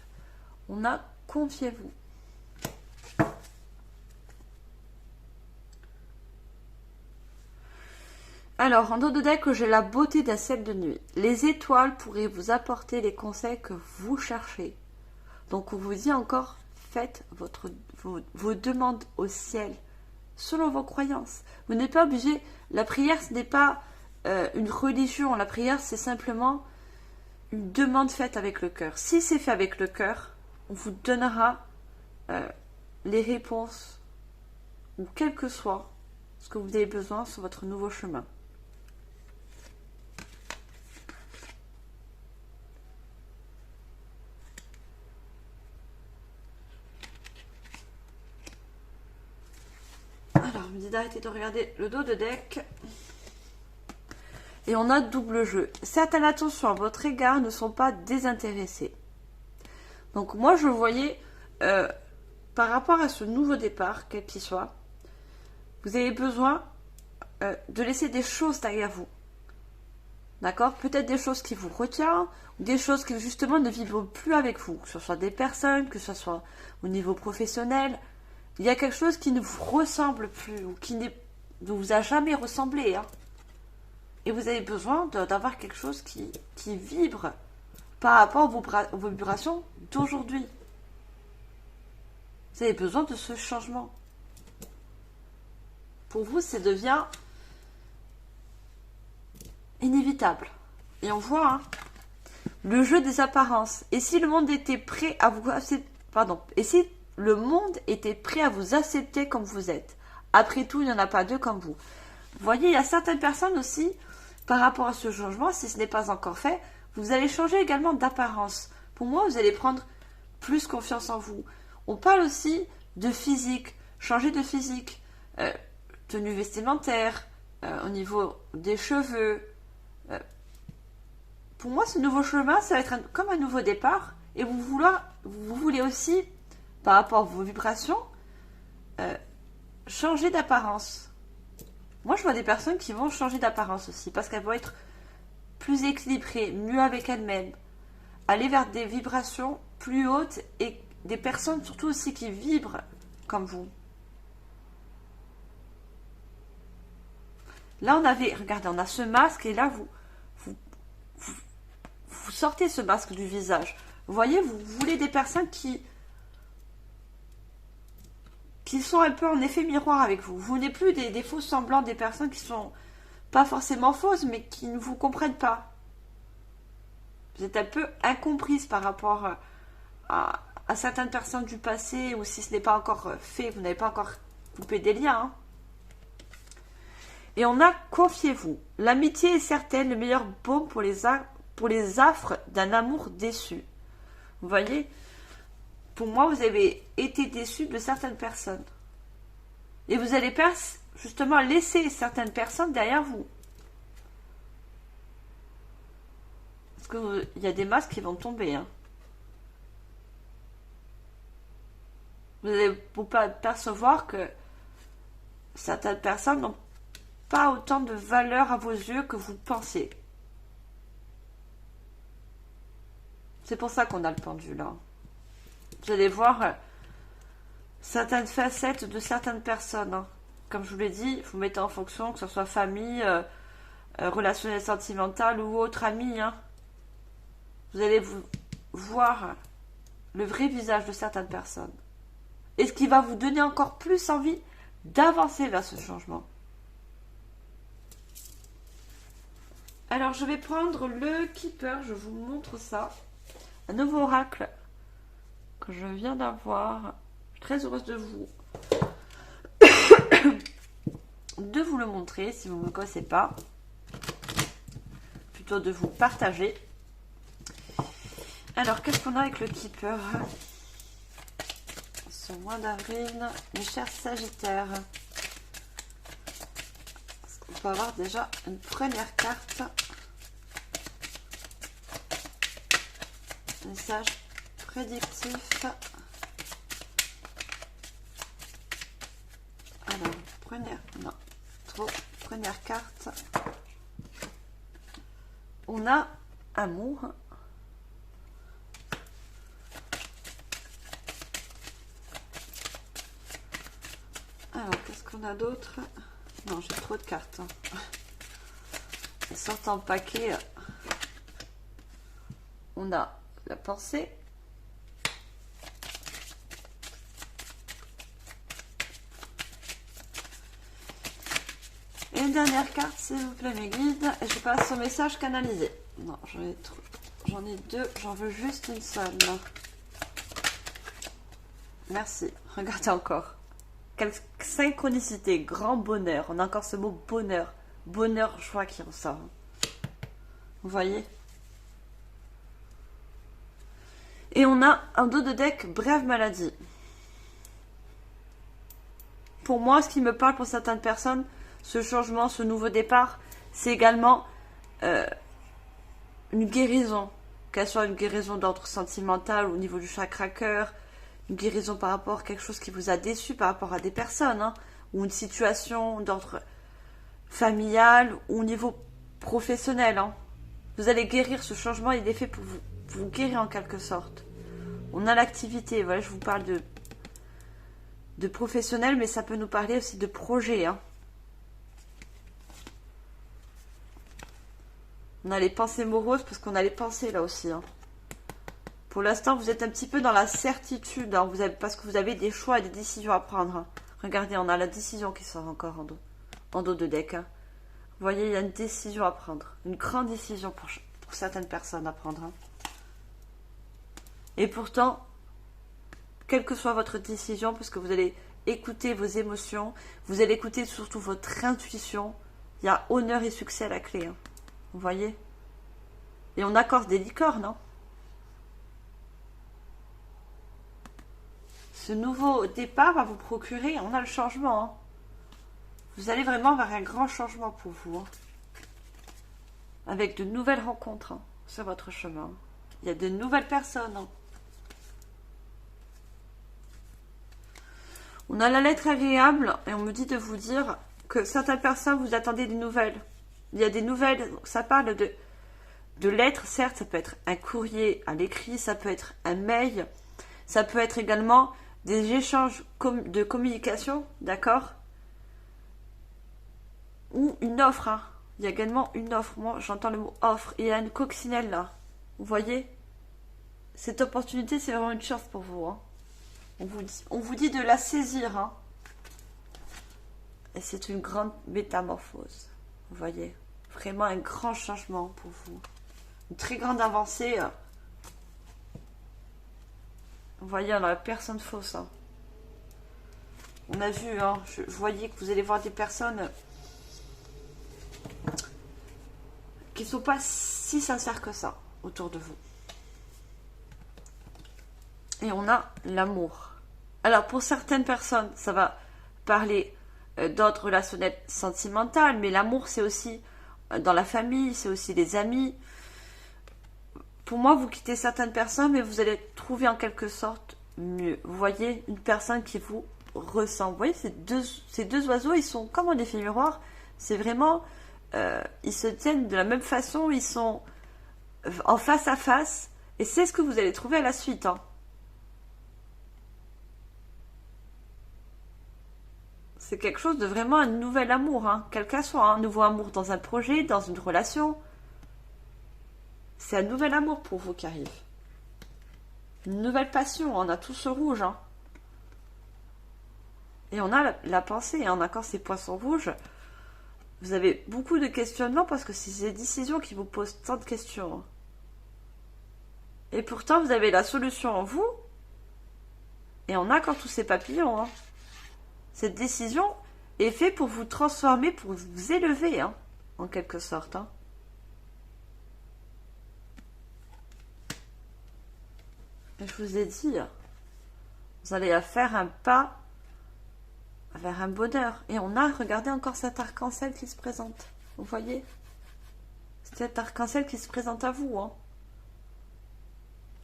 On a confiez-vous. Alors, en dos de deck, j'ai la beauté d'un ciel de nuit. Les étoiles pourraient vous apporter les conseils que vous cherchez. Donc, on vous dit encore, faites vos demandes au ciel, selon vos croyances. Vous n'êtes pas obligé, la prière, ce n'est pas une religion. La prière, c'est simplement une demande faite avec le cœur. Si c'est fait avec le cœur, on vous donnera les réponses, ou quel que soit ce que vous avez besoin sur votre nouveau chemin. Alors, je me dis d'arrêter de regarder le dos de deck. Et on a double jeu. Certaines attentions à votre égard ne sont pas désintéressées. Donc moi, je voyais, par rapport à ce nouveau départ, quel qu'il soit, vous avez besoin de laisser des choses derrière vous. D'accord? Peut-être des choses qui vous retiennent, ou des choses qui justement ne vibrent plus avec vous. Que ce soit des personnes, que ce soit au niveau professionnel. Il y a quelque chose qui ne vous ressemble plus, ou qui ne vous a jamais ressemblé, hein. Et vous avez besoin d'avoir quelque chose qui vibre par rapport aux vibrations d'aujourd'hui. Vous avez besoin de ce changement. Pour vous, ça devient inévitable. Et on voit, hein, le jeu des apparences. Et si le monde était prêt à vous accepter, et si le monde était prêt à vous accepter comme vous êtes. Après tout, il n'y en a pas deux comme vous. Vous voyez, il y a certaines personnes aussi, par rapport à ce changement, si ce n'est pas encore fait, vous allez changer également d'apparence. Pour moi, vous allez prendre plus confiance en vous. On parle aussi de physique, changer de physique, tenue vestimentaire, au niveau des cheveux. Pour moi, ce nouveau chemin, ça va être comme un nouveau départ. Et vous voulez aussi, par rapport à vos vibrations, changer d'apparence. Moi, je vois des personnes qui vont changer d'apparence aussi, parce qu'elles vont être plus équilibrées, mieux avec elles-mêmes, aller vers des vibrations plus hautes et des personnes surtout aussi qui vibrent comme vous. Là, regardez, on a ce masque et là, vous sortez ce masque du visage. Vous voyez, vous voulez des personnes qui sont un peu en effet miroir avec vous. Vous n'êtes plus des faux semblants, des personnes qui sont pas forcément fausses, mais qui ne vous comprennent pas. Vous êtes un peu incomprise par rapport à certaines personnes du passé, ou si ce n'est pas encore fait, vous n'avez pas encore coupé des liens. Hein. Et on a confiez-vous. L'amitié est certaine, le meilleur baume pour les affres d'un amour déçu. Vous voyez, pour moi, vous avez été déçu de certaines personnes. Et vous allez justement laisser certaines personnes derrière vous. Parce qu'il y a des masques qui vont tomber. Hein. Vous allez vous percevoir que certaines personnes n'ont pas autant de valeur à vos yeux que vous pensez. C'est pour ça qu'on a le pendule. Hein. Vous allez voir certaines facettes de certaines personnes. Hein. Comme je vous l'ai dit, vous mettez en fonction que ce soit famille, relationnel sentimental ou autre ami. Hein. Vous allez voir le vrai visage de certaines personnes. Et ce qui va vous donner encore plus envie d'avancer vers ce changement. Alors, je vais prendre le Keeper, je vous montre ça. Un nouveau oracle que je viens d'avoir. Je suis très heureuse de vous le montrer si vous ne me connaissez pas. Plutôt de vous partager. Alors, qu'est-ce qu'on a avec le Keeper ce mois d'avril, mes chers Sagittaires? On va avoir déjà une première carte. Message prédictif. Alors, première carte. On a amour. Alors, qu'est-ce qu'on a d'autre? Non, j'ai trop de cartes. Elles sortent en paquet. On a la pensée. Et une dernière carte, s'il vous plaît, mes guides. Et je passe au message canalisé. Non, j'en ai deux. J'en veux juste une seule. Merci. Regardez encore. Quelle synchronicité, grand bonheur. On a encore ce mot bonheur. Bonheur, joie qui ressort. Vous voyez? Et on a un dos de deck, brève maladie. Pour moi, ce qui me parle pour certaines personnes, ce changement, ce nouveau départ, c'est également une guérison. Qu'elle soit une guérison d'ordre sentimental au niveau du chakra cœur, une guérison par rapport à quelque chose qui vous a déçu par rapport à des personnes, hein, ou une situation d'ordre familial ou au niveau professionnel. Hein. Vous allez guérir, ce changement, il est fait pour vous guérir en quelque sorte. On a l'activité, voilà, je vous parle de professionnel, mais ça peut nous parler aussi de projet. Hein. On a les pensées moroses parce qu'on a les pensées là aussi. Hein. Pour l'instant, vous êtes un petit peu dans la certitude, hein, parce que vous avez des choix et des décisions à prendre. Hein. Regardez, on a la décision qui sort encore en dos de deck. Hein. Vous voyez, il y a une décision à prendre. Une grande décision pour certaines personnes à prendre. Hein. Et pourtant, quelle que soit votre décision, parce que vous allez écouter vos émotions, vous allez écouter surtout votre intuition, il y a honneur et succès à la clé. Hein. Vous voyez? Et on accorde des licornes, non? Ce nouveau départ va vous procurer, on a le changement. Hein. Vous allez vraiment vers un grand changement pour vous. Hein. Avec de nouvelles rencontres hein, sur votre chemin. Il y a de nouvelles personnes. Hein. On a la lettre agréable et on me dit de vous dire que certaines personnes vous attendez des nouvelles. Il y a des nouvelles, ça parle de lettres, certes, ça peut être un courrier à l'écrit, ça peut être un mail, ça peut être également des échanges de communication, d'accord? Ou une offre, hein. Il y a également une offre, moi j'entends le mot offre, et il y a une coccinelle là, vous voyez? Cette opportunité, c'est vraiment une chance pour vous, hein. On vous dit de la saisir, hein. Et c'est une grande métamorphose. Vous voyez, vraiment un grand changement pour vous. Une très grande avancée. Vous voyez, on a la personne fausse. Hein. On a vu, hein, je voyais que vous allez voir des personnes qui ne sont pas si sincères que ça autour de vous. Et on a l'amour. Alors, pour certaines personnes, ça va parler d'ordre relationnel sentimental, mais l'amour, c'est aussi dans la famille, c'est aussi les amis. Pour moi, vous quittez certaines personnes, mais vous allez trouver en quelque sorte mieux. Vous voyez, une personne qui vous ressent. Vous voyez, ces deux oiseaux, ils sont comme un effet miroir. C'est vraiment, ils se tiennent de la même façon, ils sont en face à face. Et c'est ce que vous allez trouver à la suite. Hein. C'est quelque chose de vraiment un nouvel amour, hein, quel qu'un soit. Un nouveau amour dans un projet, dans une relation. C'est un nouvel amour pour vous qui arrive. Une nouvelle passion. On a tout ce rouge. Hein. Et on a la pensée. On a encore ces poissons rouges. Vous avez beaucoup de questionnements parce que c'est ces décisions qui vous posent tant de questions. Et pourtant, vous avez la solution en vous. Et on a encore tous ces papillons. Hein. Cette décision est faite pour vous transformer, pour vous élever, hein, en quelque sorte. Hein. Et je vous ai dit, vous allez faire un pas vers un bonheur. Et on a, regardez encore cet arc-en-ciel qui se présente. Vous voyez? Cet arc-en-ciel qui se présente à vous. Hein.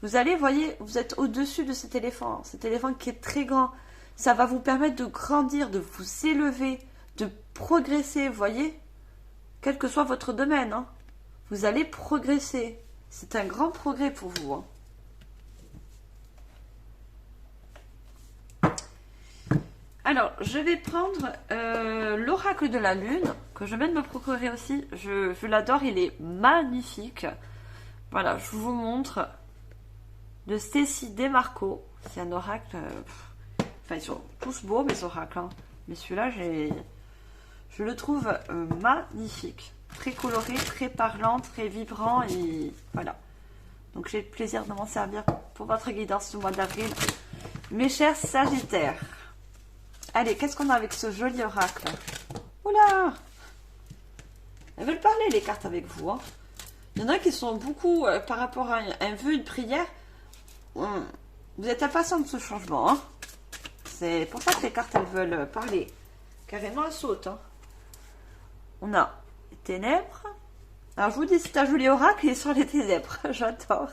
Vous allez, voyez, vous êtes au-dessus de cet éléphant. Cet éléphant qui est très grand. Ça va vous permettre de grandir, de vous élever, de progresser, vous voyez? Quel que soit votre domaine, hein. Vous allez progresser. C'est un grand progrès pour vous. Hein. Alors, je vais prendre l'oracle de la lune, que je viens de me procurer aussi. Je l'adore, il est magnifique. Voilà, je vous montre de Stécie Desmarco. C'est un oracle... Enfin, ils sont tous beaux, mes oracles. Hein. Mais celui-là, je le trouve magnifique. Très coloré, très parlant, très vibrant. Et voilà. Donc, j'ai le plaisir de m'en servir pour votre guidance du mois d'avril. Mes chers Sagittaires. Allez, qu'est-ce qu'on a avec ce joli oracle? Oula! Elles veulent parler, les cartes, avec vous. Hein. Il y en a qui sont beaucoup, par rapport à un vœu, une prière. Vous êtes impatient de ce changement. Hein. C'est pour ça que les cartes, elles veulent parler. Carrément, elles sautent. Hein. On a les ténèbres. Alors, je vous dis, c'est un joli oracle, il est sur les ténèbres. J'adore.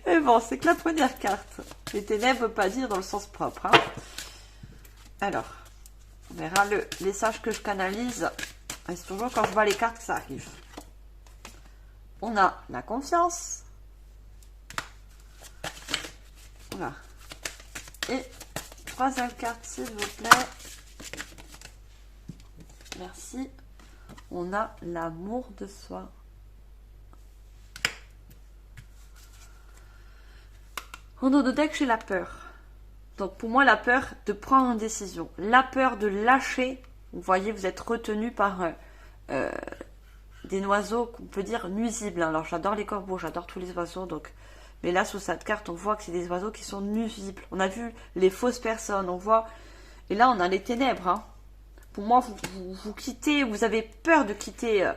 Mais bon, c'est que la première carte. Les ténèbres ne veut pas dire dans le sens propre. Hein. Alors, on verra le message que je canalise. C'est toujours quand je vois les cartes que ça arrive. On a la confiance. Voilà. Et troisième carte, s'il vous plaît. Merci. On a l'amour de soi. On a dedans que j'ai la peur. Donc pour moi, la peur de prendre une décision. La peur de lâcher. Vous voyez, vous êtes retenu par des oiseaux qu'on peut dire nuisibles. Alors j'adore les corbeaux, j'adore tous les oiseaux. Donc, mais là, sur cette carte, on voit que c'est des oiseaux qui sont nuisibles. On a vu les fausses personnes, on voit... Et là, on a les ténèbres. Hein. Pour moi, vous quittez, vous avez peur de quitter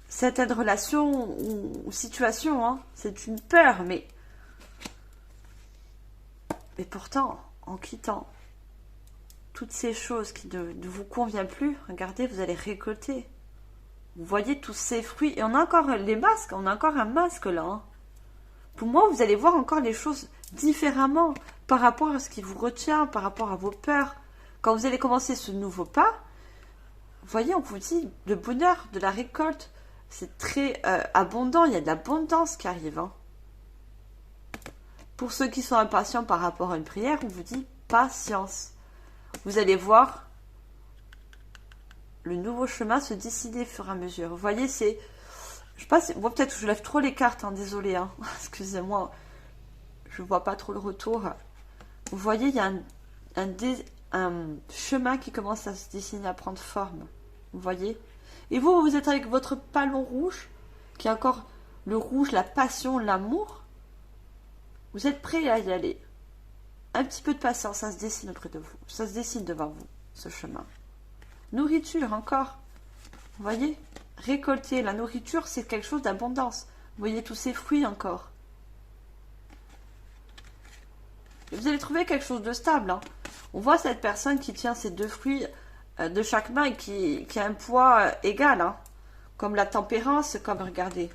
certaines relations ou situations. Hein. C'est une peur, mais pourtant, en quittant toutes ces choses qui ne vous conviennent plus, regardez, vous allez récolter. Vous voyez tous ces fruits. Et on a encore les masques, on a encore un masque là. Hein. Pour moi, vous allez voir encore les choses différemment par rapport à ce qui vous retient, par rapport à vos peurs. Quand vous allez commencer ce nouveau pas, vous voyez, on vous dit le bonheur de la récolte, c'est très abondant, il y a de l'abondance qui arrive. Hein. Pour ceux qui sont impatients par rapport à une prière, on vous dit patience. Vous allez voir le nouveau chemin se décider au fur et à mesure. Vous voyez, c'est... Je sais pas, bon, peut-être que je lève trop les cartes, hein, désolé. Hein. Excusez-moi, je vois pas trop le retour. Vous voyez, il y a un chemin qui commence à se dessiner, à prendre forme. Vous voyez? Et vous êtes avec votre ballon rouge, qui est encore le rouge, la passion, l'amour. Vous êtes prêt à y aller. Un petit peu de patience, ça se dessine auprès de vous. Ça se dessine devant vous, ce chemin. Nourriture, encore. Vous voyez? Récolter la nourriture, c'est quelque chose d'abondance. Vous voyez tous ces fruits encore. Et vous allez trouver quelque chose de stable. Hein. On voit cette personne qui tient ces deux fruits de chaque main et qui a un poids égal. Hein. Comme la tempérance, comme regardez.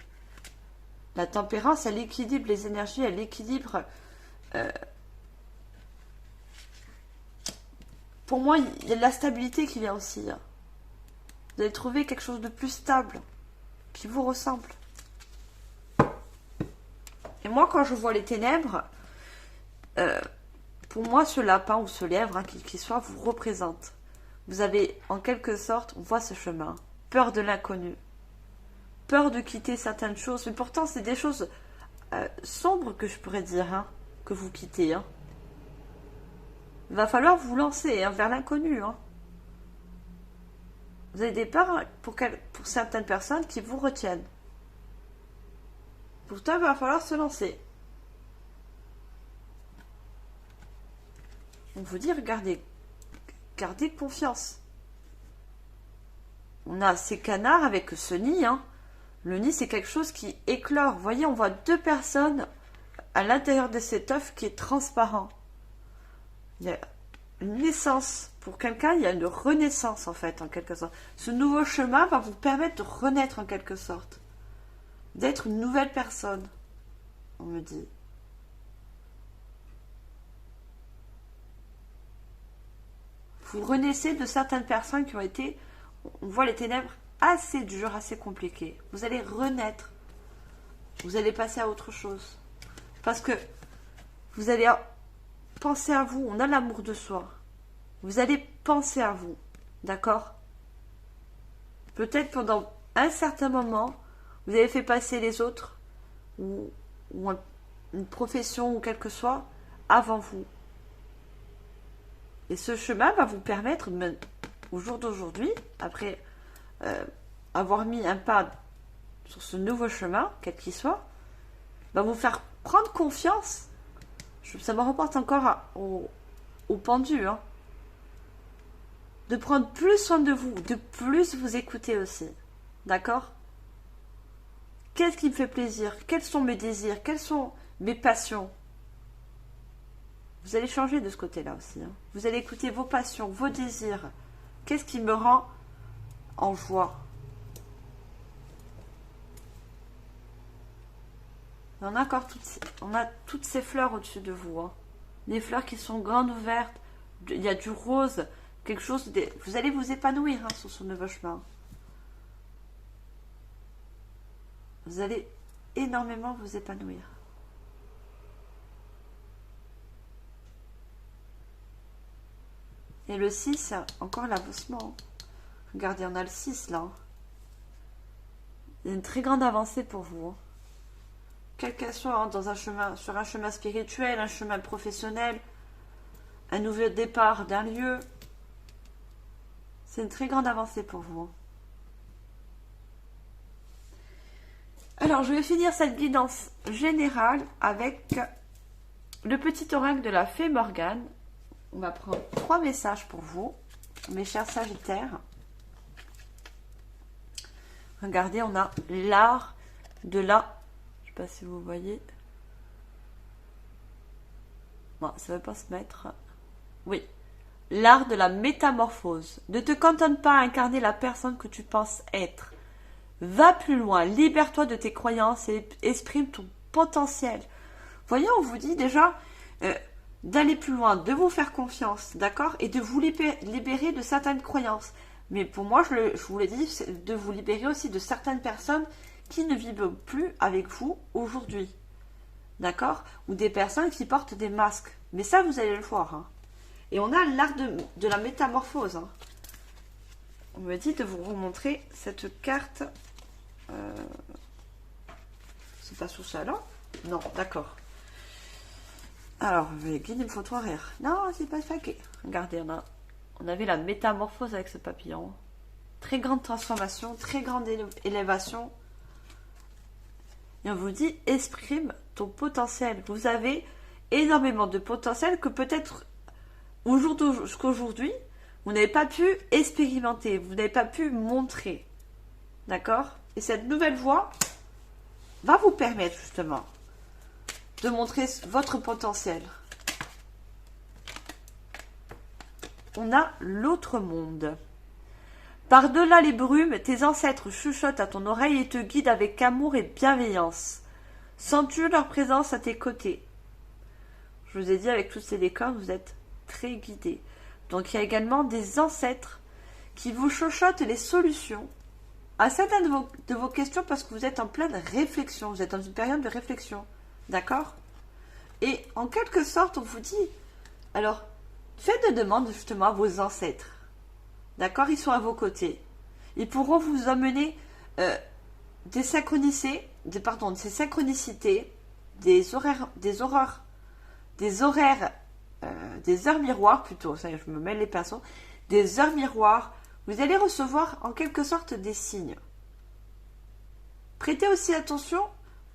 La tempérance, elle équilibre les énergies, elle équilibre... pour moi, il y a de la stabilité qui vient aussi. Hein. Vous allez trouver quelque chose de plus stable, qui vous ressemble. Et moi, quand je vois les ténèbres, pour moi, ce lapin ou ce lièvre, hein, qu'il soit, vous représente. Vous avez, en quelque sorte, on voit ce chemin. Peur de l'inconnu. Peur de quitter certaines choses. Mais pourtant, c'est des choses sombres que je pourrais dire, hein, que vous quittez. Hein. Il va falloir vous lancer hein, vers l'inconnu. Hein. Vous avez des peurs pour certaines personnes qui vous retiennent. Pourtant, il va falloir se lancer. On vous dit, regardez, gardez confiance. On a ces canards avec ce nid. Hein. Le nid, c'est quelque chose qui éclore. Vous voyez, on voit deux personnes à l'intérieur de cet œuf qui est transparent. Il y a une naissance. Pour quelqu'un, il y a une renaissance, en fait, en quelque sorte. Ce nouveau chemin va vous permettre de renaître, en quelque sorte. D'être une nouvelle personne, on me dit. Vous renaissez de certaines personnes qui ont été, on voit les ténèbres, assez dures, assez compliquées. Vous allez renaître. Vous allez passer à autre chose. Parce que vous allez penser à vous. On a l'amour de soi. Vous allez penser à vous. D'accord? Peut-être pendant un certain moment, vous avez fait passer les autres, ou une profession, ou quel que soit, avant vous. Et ce chemin va vous permettre, au jour d'aujourd'hui, après avoir mis un pas sur ce nouveau chemin, quel qu'il soit, va vous faire prendre confiance. Ça me reporte encore au pendu, hein. De prendre plus soin de vous, de plus vous écouter aussi. D'accord? Qu'est-ce qui me fait plaisir? Quels sont mes désirs? Quelles sont mes passions? Vous allez changer de ce côté-là aussi. Hein. Vous allez écouter vos passions, vos désirs. Qu'est-ce qui me rend en joie? On a encore toutes ces fleurs au-dessus de vous. Hein. Des fleurs qui sont grandes ouvertes. Il y a du rose. Quelque chose vous allez vous épanouir hein, sur ce nouveau chemin. Vous allez énormément vous épanouir. Et le 6, encore l'avancement. Regardez, on a le 6 là. Il y a une très grande avancée pour vous. Hein. Quel qu'elle soit, hein, sur un chemin spirituel, un chemin professionnel, un nouveau départ d'un lieu. C'est une très grande avancée pour vous. Alors, je vais finir cette guidance générale avec le petit oracle de la fée Morgane. On va prendre 3 messages pour vous, mes chers Sagittaires. Regardez, on a l'art de la... Je ne sais pas si vous voyez. Bon, ça ne veut pas se mettre. Oui. L'art de la métamorphose. Ne te cantonne pas à incarner la personne que tu penses être. Va plus loin, libère-toi de tes croyances et exprime ton potentiel. Voyez, on vous dit déjà d'aller plus loin, de vous faire confiance, d'accord? Et de vous libérer de certaines croyances. Mais pour moi, je vous l'ai dit, c'est de vous libérer aussi de certaines personnes qui ne vivent plus avec vous aujourd'hui. D'accord? Ou des personnes qui portent des masques. Mais ça, vous allez le voir, hein. Et on a l'art de la métamorphose. Hein. On me dit de vous remontrer cette carte. C'est pas sous ça, là? Non, d'accord. Alors, il me faut 3 rires. Non, c'est pas ça. Regardez, on avait la métamorphose avec ce papillon. très grande transformation, très grande élévation. Et on vous dit, exprime ton potentiel. Vous avez énormément de potentiel que peut-être jusqu'aujourd'hui, vous n'avez pas pu expérimenter, vous n'avez pas pu montrer. D'accord? Et cette nouvelle voie va vous permettre justement de montrer votre potentiel. On a l'autre monde. Par-delà les brumes, tes ancêtres chuchotent à ton oreille et te guident avec amour et bienveillance. Sens-tu leur présence à tes côtés? Je vous ai dit, avec tous ces décors, vous êtes très guidés. Donc il y a également des ancêtres qui vous chuchotent les solutions à certaines de vos questions parce que vous êtes en pleine réflexion. Vous êtes dans une période de réflexion. D'accord? Et en quelque sorte, on vous dit, alors, faites des demandes justement à vos ancêtres. D'accord? Ils sont à vos côtés. Ils pourront vous emmener des synchronicités, des heures miroirs plutôt. Ça, je me mêle les pinceaux. Des heures miroirs. Vous allez recevoir en quelque sorte des signes. Prêtez aussi attention,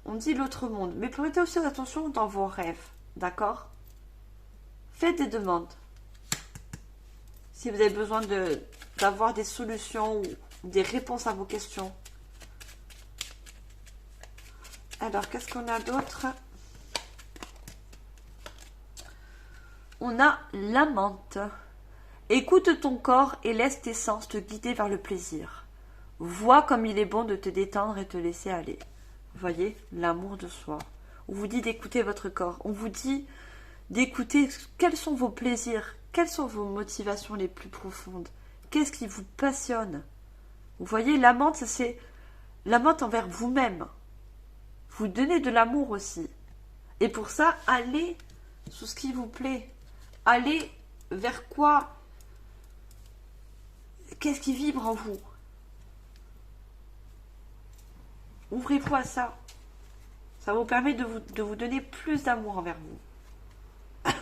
on dit l'autre monde, mais prêtez aussi attention dans vos rêves. D'accord? Faites des demandes. Si vous avez besoin d'avoir des solutions ou des réponses à vos questions. Alors, qu'est-ce qu'on a d'autre? On a l'amante. Écoute ton corps et laisse tes sens te guider vers le plaisir. Vois comme il est bon de te détendre et te laisser aller. Vous voyez, l'amour de soi. On vous dit d'écouter votre corps. On vous dit d'écouter quels sont vos plaisirs, quelles sont vos motivations les plus profondes. Qu'est-ce qui vous passionne? Vous voyez, l'amante, c'est l'amante envers vous-même. Vous donnez de l'amour aussi. Et pour ça, allez sous ce qui vous plaît. Allez vers quoi? Qu'est-ce qui vibre en vous? Ouvrez-vous à ça. Ça vous permet de vous donner plus d'amour envers vous.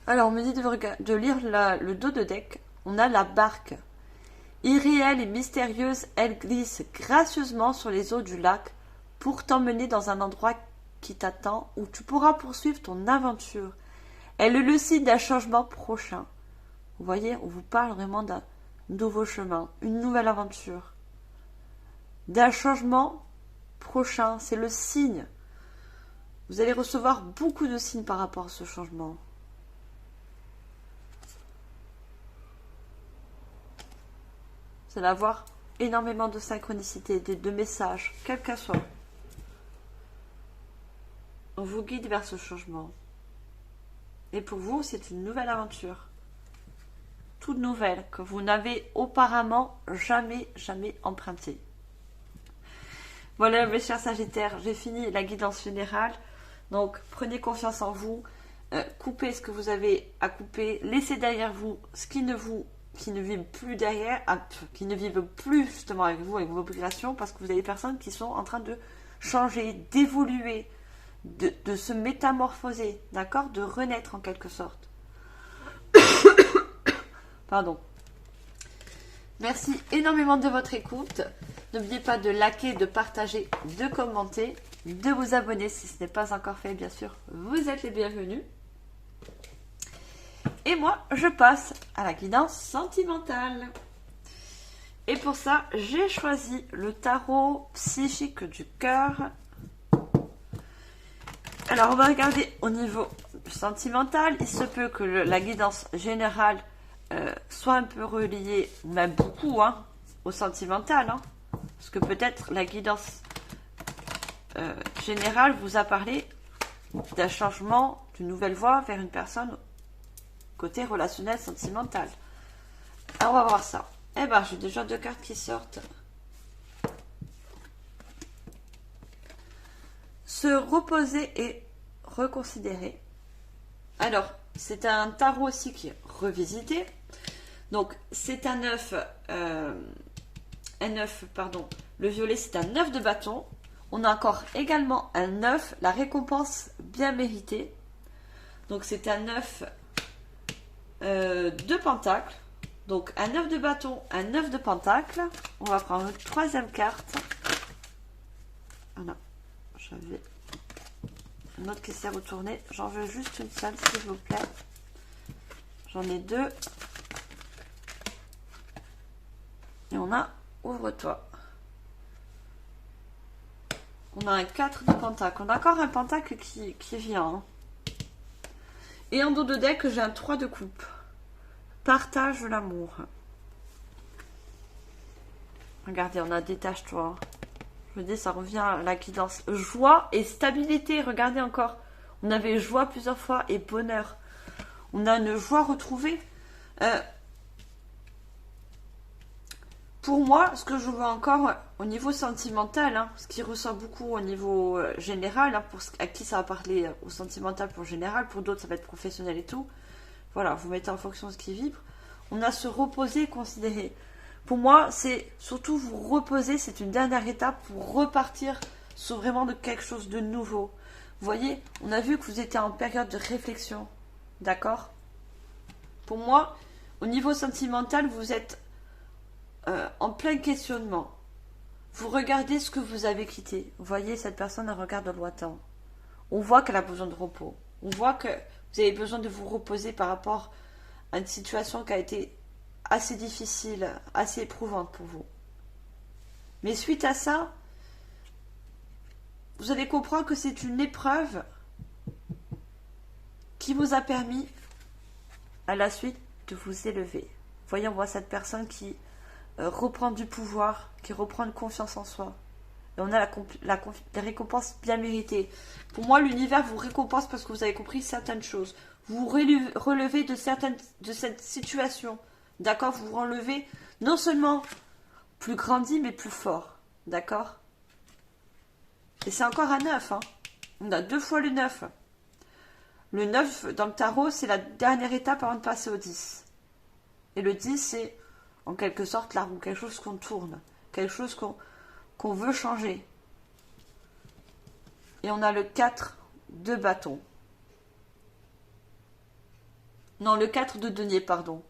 Alors, on me dit de lire le dos de deck. On a la barque. Irréelle et mystérieuse, elle glisse gracieusement sur les eaux du lac pour t'emmener dans un endroit qui t'attend où tu pourras poursuivre ton aventure. Elle est le signe d'un changement prochain. Vous voyez, on vous parle vraiment d'un nouveau chemin, une nouvelle aventure. D'un changement prochain, c'est le signe. Vous allez recevoir beaucoup de signes par rapport à ce changement. Vous allez avoir énormément de synchronicité, de messages, quel qu'un soit. On vous guide vers ce changement. Et pour vous, c'est une nouvelle aventure. Toute nouvelle, que vous n'avez auparavant jamais empruntée. Voilà mes chers Sagittaires, j'ai fini la guidance générale. Donc prenez confiance en vous. Coupez ce que vous avez à couper. Laissez derrière vous ce qui ne vibre plus derrière, qui ne vibre plus justement avec vous, avec vos vibrations, parce que vous avez des personnes qui sont en train de changer, d'évoluer, de se métamorphoser, d'accord, de renaître en quelque sorte. Pardon. Merci énormément de votre écoute. N'oubliez pas de liker, de partager, de commenter, de vous abonner si ce n'est pas encore fait, bien sûr. Vous êtes les bienvenus. Et moi, je passe à la guidance sentimentale. Et pour ça, j'ai choisi le tarot psychique du cœur. Alors, on va regarder au niveau sentimental. Il se peut que la guidance générale soit un peu reliée, même beaucoup, au sentimental. Parce que peut-être la guidance générale vous a parlé d'un changement, d'une nouvelle voie vers une personne côté relationnel, sentimental. Alors, on va voir ça. Eh ben, j'ai déjà 2 cartes qui sortent. Se reposer et reconsidérer. Alors, c'est un tarot aussi qui est revisité. Donc, c'est un 9. Le violet, c'est un 9 de bâton. On a encore également un 9, la récompense bien méritée. Donc, c'est un 9 2 pentacles. Donc un 9 de bâton, un 9 de pentacle. On va prendre une troisième carte. Voilà. J'avais une autre qui s'est retournée. J'en veux juste une seule, s'il vous plaît. J'en ai 2. Et on a ouvre-toi. On a un 4 de pentacle. On a encore un pentacle qui vient. Hein. Et en dos de deck, j'ai un 3 de coupe. Partage l'amour. Regardez, on a détache-toi. Je me dis, ça revient à la guidance. Joie et stabilité. Regardez encore. On avait joie plusieurs fois et bonheur. On a une joie retrouvée. Pour moi, ce que je vois encore au niveau sentimental, hein, ce qui ressort beaucoup au niveau général, hein, à qui ça va parler au sentimental pour général, pour d'autres ça va être professionnel et tout. Voilà, vous mettez en fonction de ce qui vibre. On a se reposer et considérer. Pour moi, c'est surtout vous reposer, c'est une dernière étape pour repartir sur vraiment de quelque chose de nouveau. Vous voyez, on a vu que vous étiez en période de réflexion. D'accord? Pour moi, au niveau sentimental, vous êtes en plein questionnement. Vous regardez ce que vous avez quitté. Vous voyez, cette personne, elle regarde au lointain. On voit qu'elle a besoin de repos. On voit que vous avez besoin de vous reposer par rapport à une situation qui a été assez difficile, assez éprouvante pour vous. Mais suite à ça, vous allez comprendre que c'est une épreuve qui vous a permis, à la suite, de vous élever. Vous voyez, on voit cette personne qui reprend du pouvoir, qui reprend une confiance en soi. Et on a la récompense bien méritée. Pour moi, l'univers vous récompense parce que vous avez compris certaines choses. Vous relevez de cette situation. D'accord? Vous vous relevez non seulement plus grandi, mais plus fort. D'accord? Et c'est encore un 9. Hein. On a 2 fois le 9. Le 9, dans le tarot, c'est la dernière étape avant de passer au 10. Et le 10, c'est en quelque sorte la roue, quelque chose qu'on tourne, quelque chose qu'on veut changer. Et on a le 4 de bâton. Non, le 4 de denier, pardon.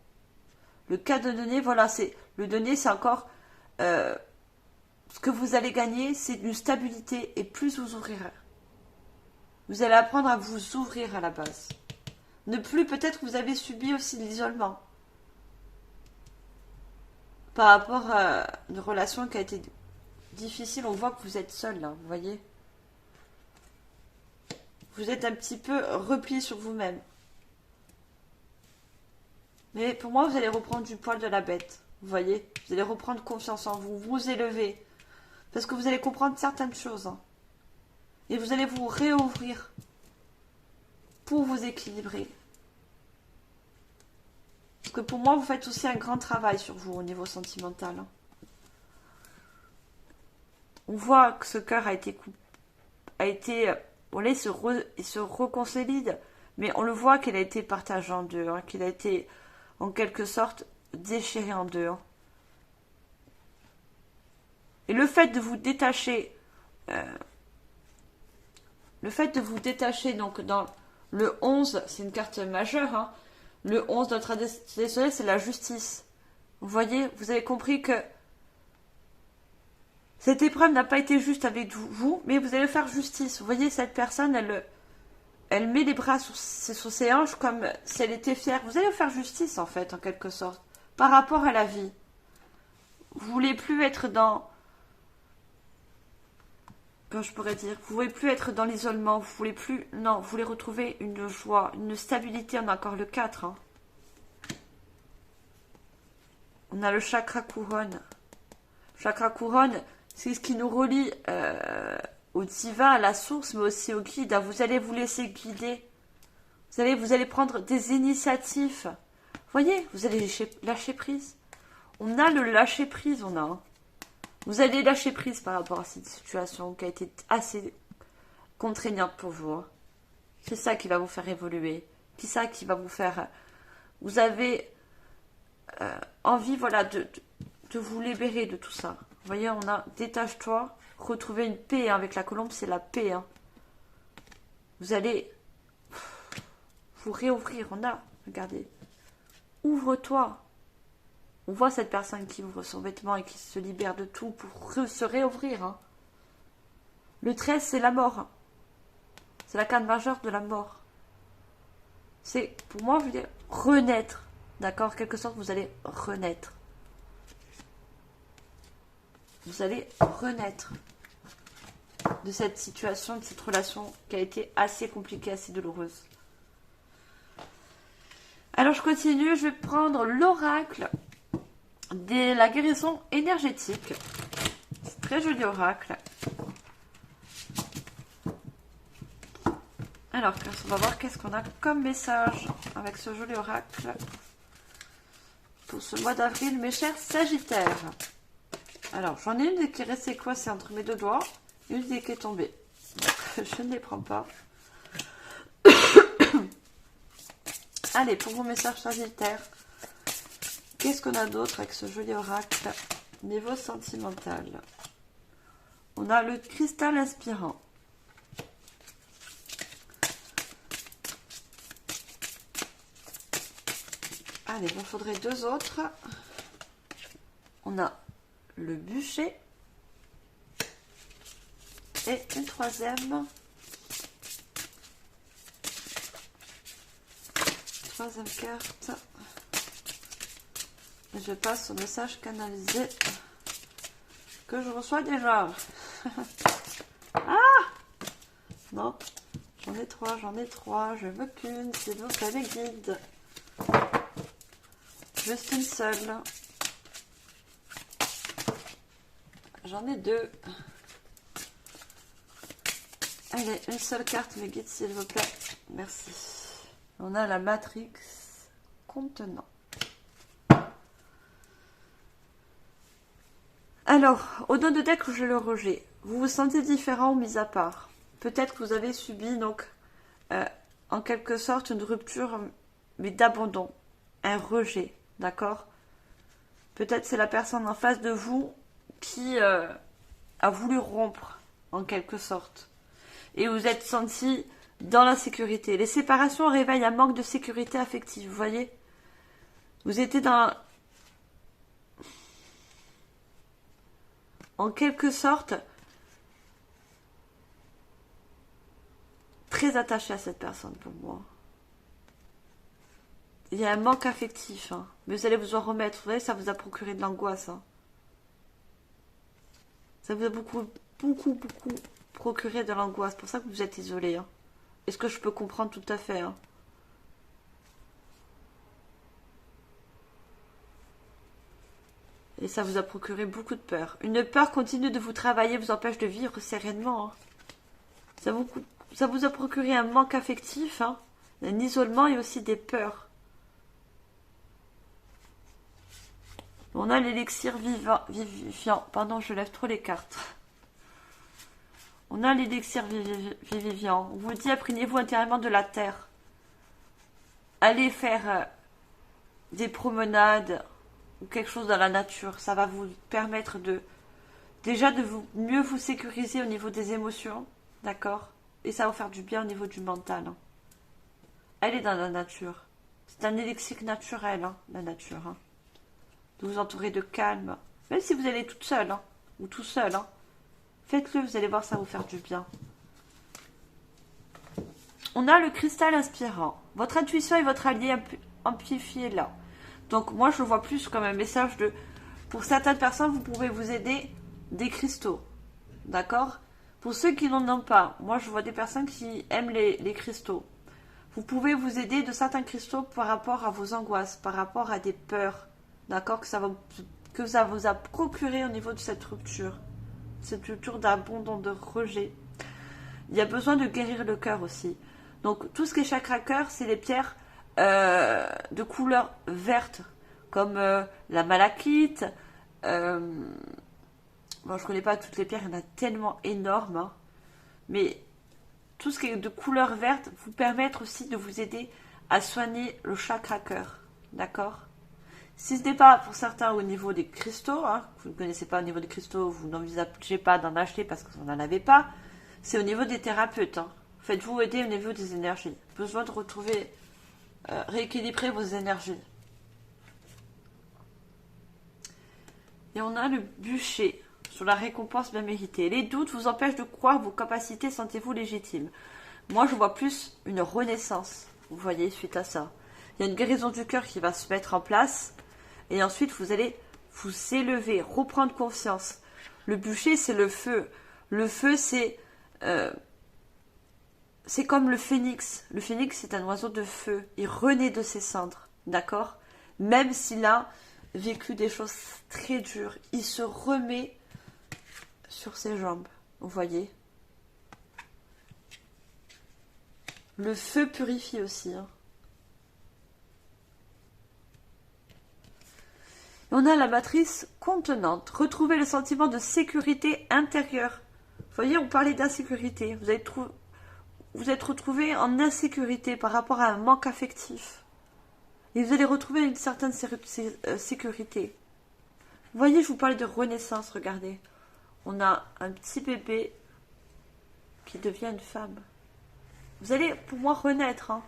Le 4 de denier, voilà, c'est le denier, c'est encore ce que vous allez gagner, c'est une stabilité et plus vous ouvrirez. Vous allez apprendre à vous ouvrir à la base. Ne plus, peut-être que vous avez subi aussi de l'isolement. Par rapport à une relation qui a été difficile, on voit que vous êtes seul là, vous voyez. Vous êtes un petit peu replié sur vous-même. Mais pour moi, vous allez reprendre du poil de la bête, vous voyez. Vous allez reprendre confiance en vous, vous élever. Parce que vous allez comprendre certaines choses. Hein. Et vous allez vous réouvrir pour vous équilibrer. Parce que pour moi, vous faites aussi un grand travail sur vous au niveau sentimental. Hein. On voit que ce cœur a été on se reconsolide, mais on le voit qu'il a été partagé en deux, hein, qu'il a été en quelque sorte déchiré en deux. Hein. Et le fait de vous détacher, donc dans le 11, c'est une carte majeure, hein, le 11 de notre soleil, c'est la justice. Vous voyez, vous avez compris que cette épreuve n'a pas été juste avec vous, mais vous allez faire justice. Vous voyez, cette personne, elle met les bras sur ses hanches comme si elle était fière. Vous allez faire justice, en fait, en quelque sorte, par rapport à la vie. Vous voulez plus être dans... Comment je pourrais dire? Vous voulez plus être dans l'isolement. Vous voulez plus... Non, vous voulez retrouver une joie, une stabilité. On a encore le 4. Hein. On a le chakra couronne. Chakra couronne, c'est ce qui nous relie au divin, à la source, mais aussi au guide. Vous allez vous laisser guider. Vous allez prendre des initiatives. Vous voyez, vous allez lâcher prise. On a le lâcher prise, on a. Hein. Vous allez lâcher prise par rapport à cette situation qui a été assez contraignante pour vous. Hein. C'est ça qui va vous faire évoluer. C'est ça qui va vous faire... Vous avez envie, voilà, de vous libérer de tout ça. Vous voyez, on a détache-toi, retrouver une paix. Hein, avec la colombe, c'est la paix. Hein. Vous allez vous réouvrir. On a, regardez, ouvre-toi. On voit cette personne qui ouvre son vêtement et qui se libère de tout pour se réouvrir. Hein. Le 13, c'est la mort. C'est la carte majeure de la mort. C'est, pour moi, je veux dire, renaître. D'accord? En quelque sorte, vous allez renaître. Vous allez renaître de cette situation, de cette relation qui a été assez compliquée, assez douloureuse. Alors, je continue. Je vais prendre l'oracle de la guérison énergétique. C'est très joli oracle. Alors, on va voir qu'est-ce qu'on a comme message avec ce joli oracle pour ce mois d'avril, mes chers Sagittaires. Alors, j'en ai une qui est restée coincée entre mes deux doigts, une qui est tombée. Donc, je ne les prends pas. Allez, pour vos messages Sagittaires, qu'est-ce qu'on a d'autre avec ce joli oracle niveau sentimental? On a le cristal inspirant. Allez, il m'en faudrait deux autres. On a le bûcher. Et une troisième. Troisième carte. Et je passe au message canalisé que je reçois déjà. Ah! Non, j'en ai trois. Je veux qu'une, s'il vous plaît, les guides. Juste une seule. J'en ai deux. Allez, une seule carte, mes guides, s'il vous plaît. Merci. On a la matrix contenant. Alors, au dos de deck, je le rejet. Vous vous sentez différent ou mis à part. Peut-être que vous avez subi, donc, en quelque sorte, une rupture, mais d'abandon. Un rejet. D'accord? Peut-être c'est la personne en face de vous qui a voulu rompre, en quelque sorte. Et vous êtes senti dans l'insécurité. Les séparations réveillent un manque de sécurité affective, vous voyez? Vous étiez dans... En quelque sorte, très attaché à cette personne pour moi. Il y a un manque affectif, hein. Mais vous allez vous en remettre. Vous voyez, ça vous a procuré de l'angoisse. Hein. Ça vous a beaucoup procuré de l'angoisse. C'est pour ça que vous êtes isolé. Hein. Est-ce que je peux comprendre tout à fait? Hein. Et ça vous a procuré beaucoup de peur. Une peur continue de vous travailler, vous empêche de vivre sereinement. Hein. Ça vous a procuré un manque affectif, hein, un isolement et aussi des peurs. On a l'élixir vivifiant. Pardon, je lève trop les cartes. On a l'élixir vivifiant. On vous dit, imprégnez-vous intérieurement de la terre. Allez faire des promenades ou quelque chose dans la nature. Ça va vous permettre de mieux vous sécuriser au niveau des émotions. D'accord? Et ça va vous faire du bien au niveau du mental. Hein. Allez dans la nature. C'est un élixir naturel, hein, la nature. Hein. De vous entourer de calme. Même si vous allez toute seule, hein, ou tout seul. Hein. Faites-le, vous allez voir, ça va vous faire du bien. On a le cristal inspirant. Votre intuition et votre allié amplifiez là. Donc moi, je le vois plus comme un message de... Pour certaines personnes, vous pouvez vous aider des cristaux. D'accord? Pour ceux qui n'en ont pas, moi, je vois des personnes qui aiment les cristaux. Vous pouvez vous aider de certains cristaux par rapport à vos angoisses, par rapport à des peurs. D'accord? Que ça vous a procuré au niveau de cette rupture. Cette rupture d'abandon, de rejet. Il y a besoin de guérir le cœur aussi. Donc, tout ce qui est chakra cœur, c'est les pierres de couleur verte, comme la malachite. Bon, je ne connais pas toutes les pierres, il y en a tellement énormes. Hein. Mais tout ce qui est de couleur verte vous permettre aussi de vous aider à soigner le chakra cœur. D'accord? Si ce n'est pas pour certains au niveau des cristaux, hein, vous ne connaissez pas au niveau des cristaux, vous n'envisagez pas d'en acheter parce que vous n'en avez pas, c'est au niveau des thérapeutes. Hein. Faites-vous aider au niveau des énergies. Besoin de retrouver, rééquilibrer vos énergies. Et on a le bûcher sur la récompense bien méritée. Les doutes vous empêchent de croire vos capacités, sentez-vous légitime. Moi, je vois plus une renaissance, vous voyez, suite à ça. Il y a une guérison du cœur qui va se mettre en place. Et ensuite, vous allez vous élever, reprendre confiance. Le bûcher, c'est le feu. Le feu, c'est comme le phénix. Le phénix, c'est un oiseau de feu. Il renaît de ses cendres, d'accord? Même s'il a vécu des choses très dures, il se remet sur ses jambes, vous voyez. Le feu purifie aussi. Hein. On a la matrice contenante. Retrouver le sentiment de sécurité intérieure. Vous voyez, on parlait d'insécurité. Vous êtes retrouvé en insécurité par rapport à un manque affectif. Et vous allez retrouver une certaine sécurité. Vous voyez, je vous parlais de renaissance, regardez. On a un petit bébé qui devient une femme. Vous allez, pour moi, renaître. Hein.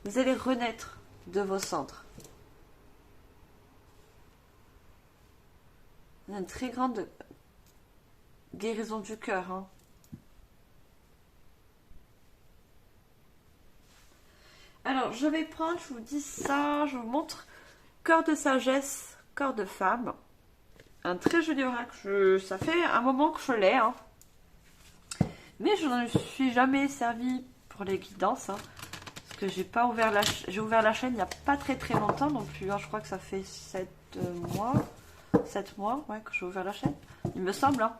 Vous allez renaître de vos cendres. Il y a une très grande guérison du cœur. Hein. Alors, je vais prendre, je vous dis ça, je vous montre cœur de sagesse, cœur de femme. Un très joli oracle. Ça fait un moment que je l'ai. Hein. Mais je ne suis jamais servie pour les guidances. Hein, parce que j'ai ouvert la chaîne il n'y a pas très longtemps non plus. Hein, je crois que ça fait 7 mois. 7 mois ouais, que j'ai ouvert la chaîne. Il me semble. Hein.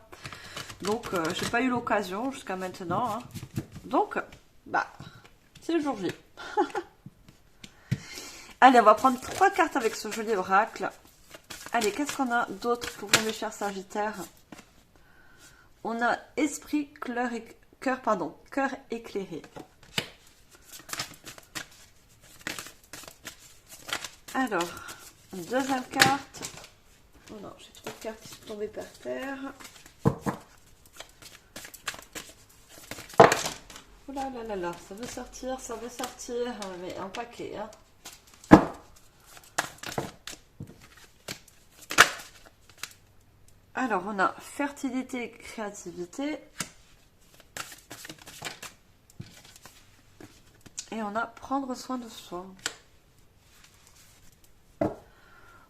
Donc, j'ai pas eu l'occasion jusqu'à maintenant. Hein. Donc, c'est le jour J. Allez, on va prendre 3 cartes avec ce joli oracle. Allez, qu'est-ce qu'on a d'autre pour vous, mes chers Sagittaires? On a esprit, cœur éclairé. Alors, une deuxième carte. Oh non, j'ai trop de cartes qui sont tombées par terre. Oh là là là là, ça veut sortir, mais un paquet, hein. Alors, on a fertilité et créativité. Et on a prendre soin de soi.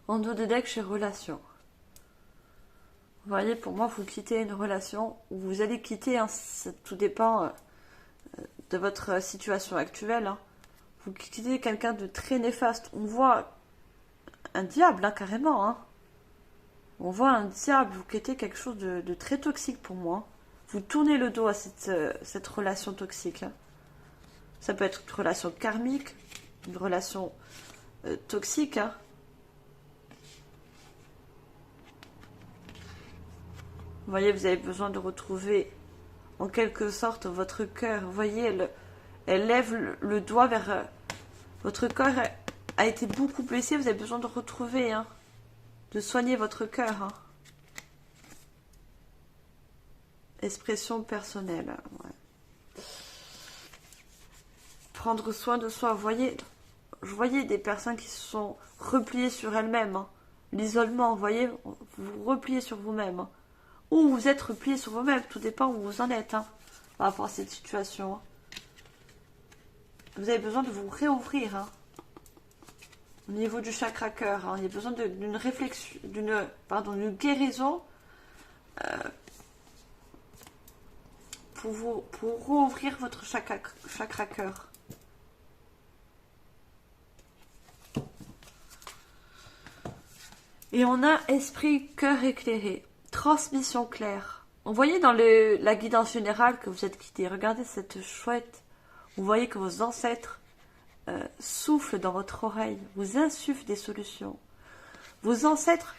En dos de deck chez relation. Vous voyez, pour moi, vous quittez une relation ou vous allez quitter, hein, tout dépend de votre situation actuelle. Hein. Vous quittez quelqu'un de très néfaste. On voit un diable, hein, carrément. Hein. On voit un diable, vous quittez quelque chose de très toxique pour moi. Vous tournez le dos à cette relation toxique. Hein. Ça peut être une relation karmique, une relation toxique. Hein. Vous voyez, vous avez besoin de retrouver en quelque sorte votre cœur. Vous voyez, elle lève le doigt vers... votre cœur a été beaucoup blessé, vous avez besoin de retrouver... Hein. De soigner votre cœur. Hein. Expression personnelle. Ouais. Prendre soin de soi. Je voyais des personnes qui se sont repliées sur elles-mêmes. Hein. L'isolement, vous voyez, vous repliez sur vous-même. Hein. Ou vous êtes replié sur vous-même. Tout dépend où vous en êtes. Hein, par rapport à cette situation. Hein. Vous avez besoin de vous réouvrir. Hein. Au niveau du chakra cœur, hein, il y a besoin d'une réflexion, d'une guérison pour rouvrir votre chakra cœur. Et on a esprit cœur éclairé, transmission claire. Vous voyez dans la guidance générale que vous êtes guidé, regardez cette chouette. Vous voyez que vos ancêtres souffle dans votre oreille, vous insuffle des solutions. Vos ancêtres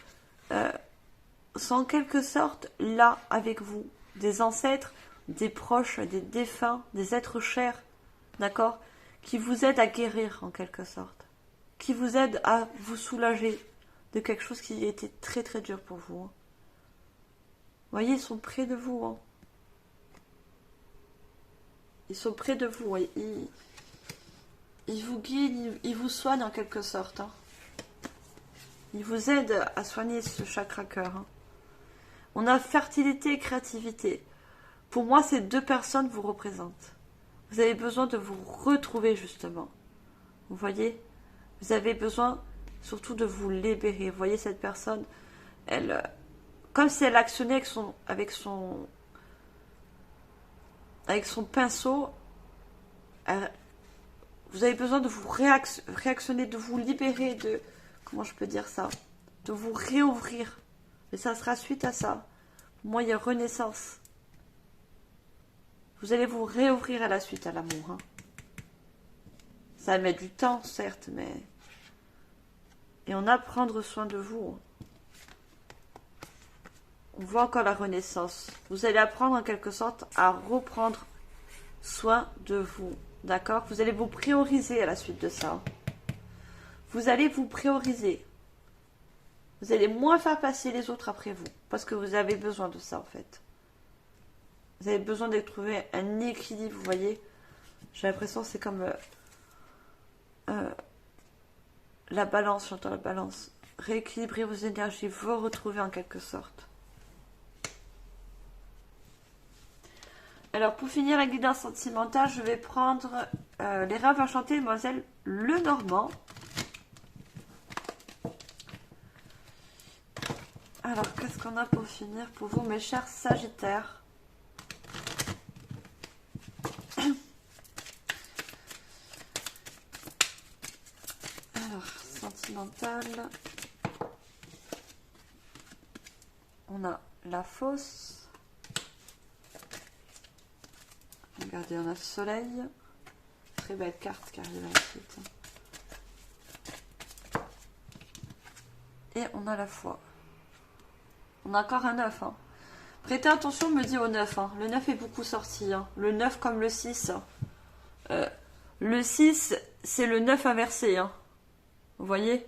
sont en quelque sorte là avec vous. Des ancêtres, des proches, des défunts, des êtres chers, d'accord, qui vous aident à guérir en quelque sorte, qui vous aident à vous soulager de quelque chose qui était très très dur pour vous. Hein. Vous voyez, ils sont près de vous. Hein. Ils sont près de vous. Hein. Ils vous guident, ils vous soignent en quelque sorte. Hein. Il vous aide à soigner ce chakra cœur. Hein. On a fertilité et créativité. Pour moi, ces deux personnes vous représentent. Vous avez besoin de vous retrouver justement. Vous voyez? Vous avez besoin surtout de vous libérer. Vous voyez cette personne, elle, comme si elle actionnait avec son pinceau. Vous avez besoin de vous réactionner, de vous libérer de, comment je peux dire ça, de vous réouvrir. Et ça sera suite à ça. Pour moi, il y a renaissance. Vous allez vous réouvrir à la suite à l'amour. Hein. Ça met du temps, certes, mais... Et on a à prendre soin de vous. On voit encore la renaissance. Vous allez apprendre en quelque sorte à reprendre soin de vous. D'accord? Vous allez vous prioriser à la suite de ça. Vous allez vous prioriser. Vous allez moins faire passer les autres après vous. Parce que vous avez besoin de ça, en fait. Vous avez besoin de trouver un équilibre, vous voyez. J'ai l'impression que c'est comme la balance, j'entends la balance. Rééquilibrer vos énergies, vous retrouver en quelque sorte. Alors, pour finir la guidance sentimentale, je vais prendre les rêves enchantés de Mademoiselle Lenormand. Alors, qu'est-ce qu'on a pour finir pour vous, mes chers Sagittaires? Alors, sentimental. On a la fosse. Regardez, on a le soleil. Très belle carte qui arrive à la suite. Et on a la foi. On a encore un 9. Hein. Prêtez attention, me dit au 9. Hein. Le 9 est beaucoup sorti. Hein. Le 9 comme le 6. Le 6, c'est le 9 inversé. Hein. Vous voyez?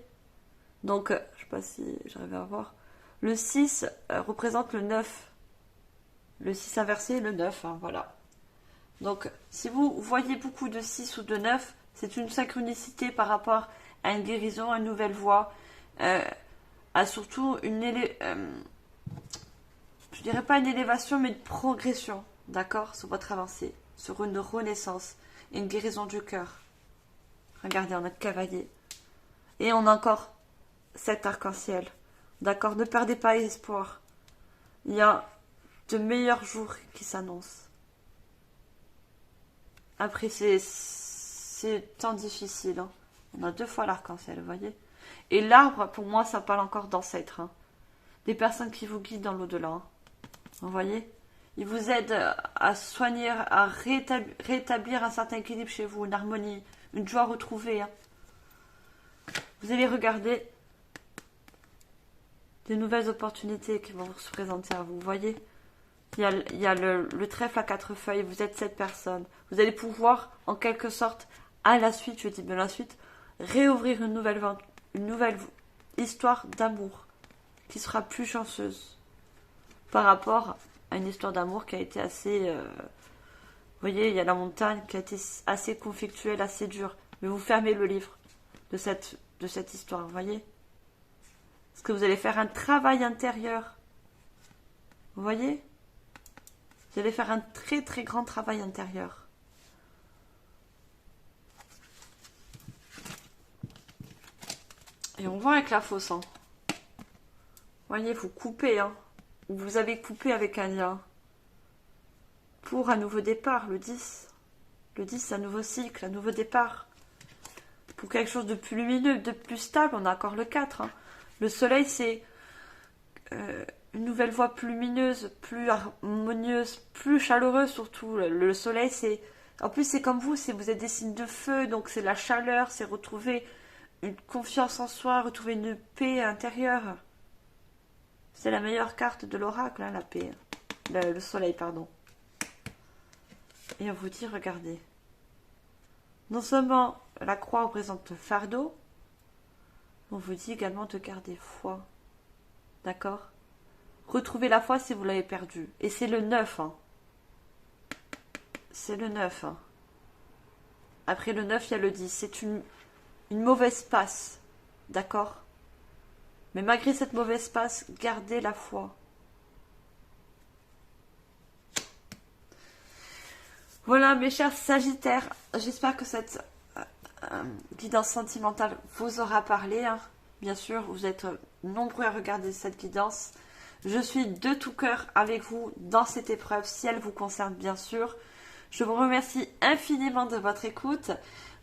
Donc, je ne sais pas si j'arrive à voir. Le 6 représente le 9. Le 6 inversé est le 9. Hein, voilà. Donc, si vous voyez beaucoup de 6 ou de 9, c'est une synchronicité par rapport à une guérison, à une nouvelle voie, à surtout je dirais pas une élévation, mais une progression, d'accord, sur votre avancée, sur une renaissance et une guérison du cœur. Regardez, on a le cavalier. Et on a encore 7 arcs-en-ciel. D'accord, ne perdez pas espoir. Il y a de meilleurs jours qui s'annoncent. Après, c'est temps difficile. Hein. On a 2 fois l'arc-en-ciel, vous voyez. Et l'arbre, pour moi, ça parle encore d'ancêtres. Hein. Des personnes qui vous guident dans l'au-delà. Hein. Vous voyez? Ils vous aident à soigner, à rétablir un certain équilibre chez vous, une harmonie, une joie retrouvée. Hein. Vous allez regarder de nouvelles opportunités qui vont se présenter à vous. Vous voyez? Il y a le trèfle à 4 feuilles, vous êtes cette personne. Vous allez pouvoir, en quelque sorte, à la suite, je dis bien la suite, réouvrir une nouvelle histoire d'amour qui sera plus chanceuse par rapport à une histoire d'amour qui a été assez... vous voyez, il y a la montagne qui a été assez conflictuelle, assez dure. Mais vous fermez le livre de cette histoire, vous voyez? Parce que vous allez faire un travail intérieur. Vous voyez? Vous allez faire un très très grand travail intérieur. Et on voit avec la fosse. Hein. Vous voyez, vous coupez. Hein. Vous avez coupé avec un lien. Pour un nouveau départ, le 10. Le 10, c'est un nouveau cycle, un nouveau départ. Pour quelque chose de plus lumineux, de plus stable, on a encore le 4. Hein. Le soleil, c'est... une nouvelle voie plus lumineuse, plus harmonieuse, plus chaleureuse surtout. Le soleil, c'est... En plus, c'est comme vous, vous êtes des signes de feu, donc c'est la chaleur, c'est retrouver une confiance en soi, retrouver une paix intérieure. C'est la meilleure carte de l'oracle, hein, la paix. Le soleil, pardon. Et on vous dit, regardez. Non seulement la croix représente le fardeau, on vous dit également de garder foi. D'accord ? Retrouvez la foi si vous l'avez perdue. Et c'est le 9. Hein. C'est le 9. Hein. Après le 9, il y a le 10. C'est une mauvaise passe. D'accord? Mais malgré cette mauvaise passe, gardez la foi. Voilà mes chers Sagittaires, j'espère que cette guidance sentimentale vous aura parlé. Hein. Bien sûr, vous êtes nombreux à regarder cette guidance. Je suis de tout cœur avec vous dans cette épreuve, si elle vous concerne bien sûr. Je vous remercie infiniment de votre écoute.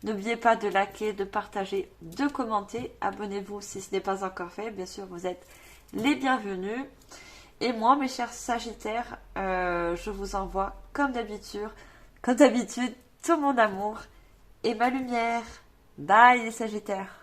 N'oubliez pas de liker, de partager, de commenter. Abonnez-vous si ce n'est pas encore fait. Bien sûr, vous êtes les bienvenus. Et moi, mes chers Sagittaires, je vous envoie comme d'habitude, tout mon amour et ma lumière. Bye les Sagittaires.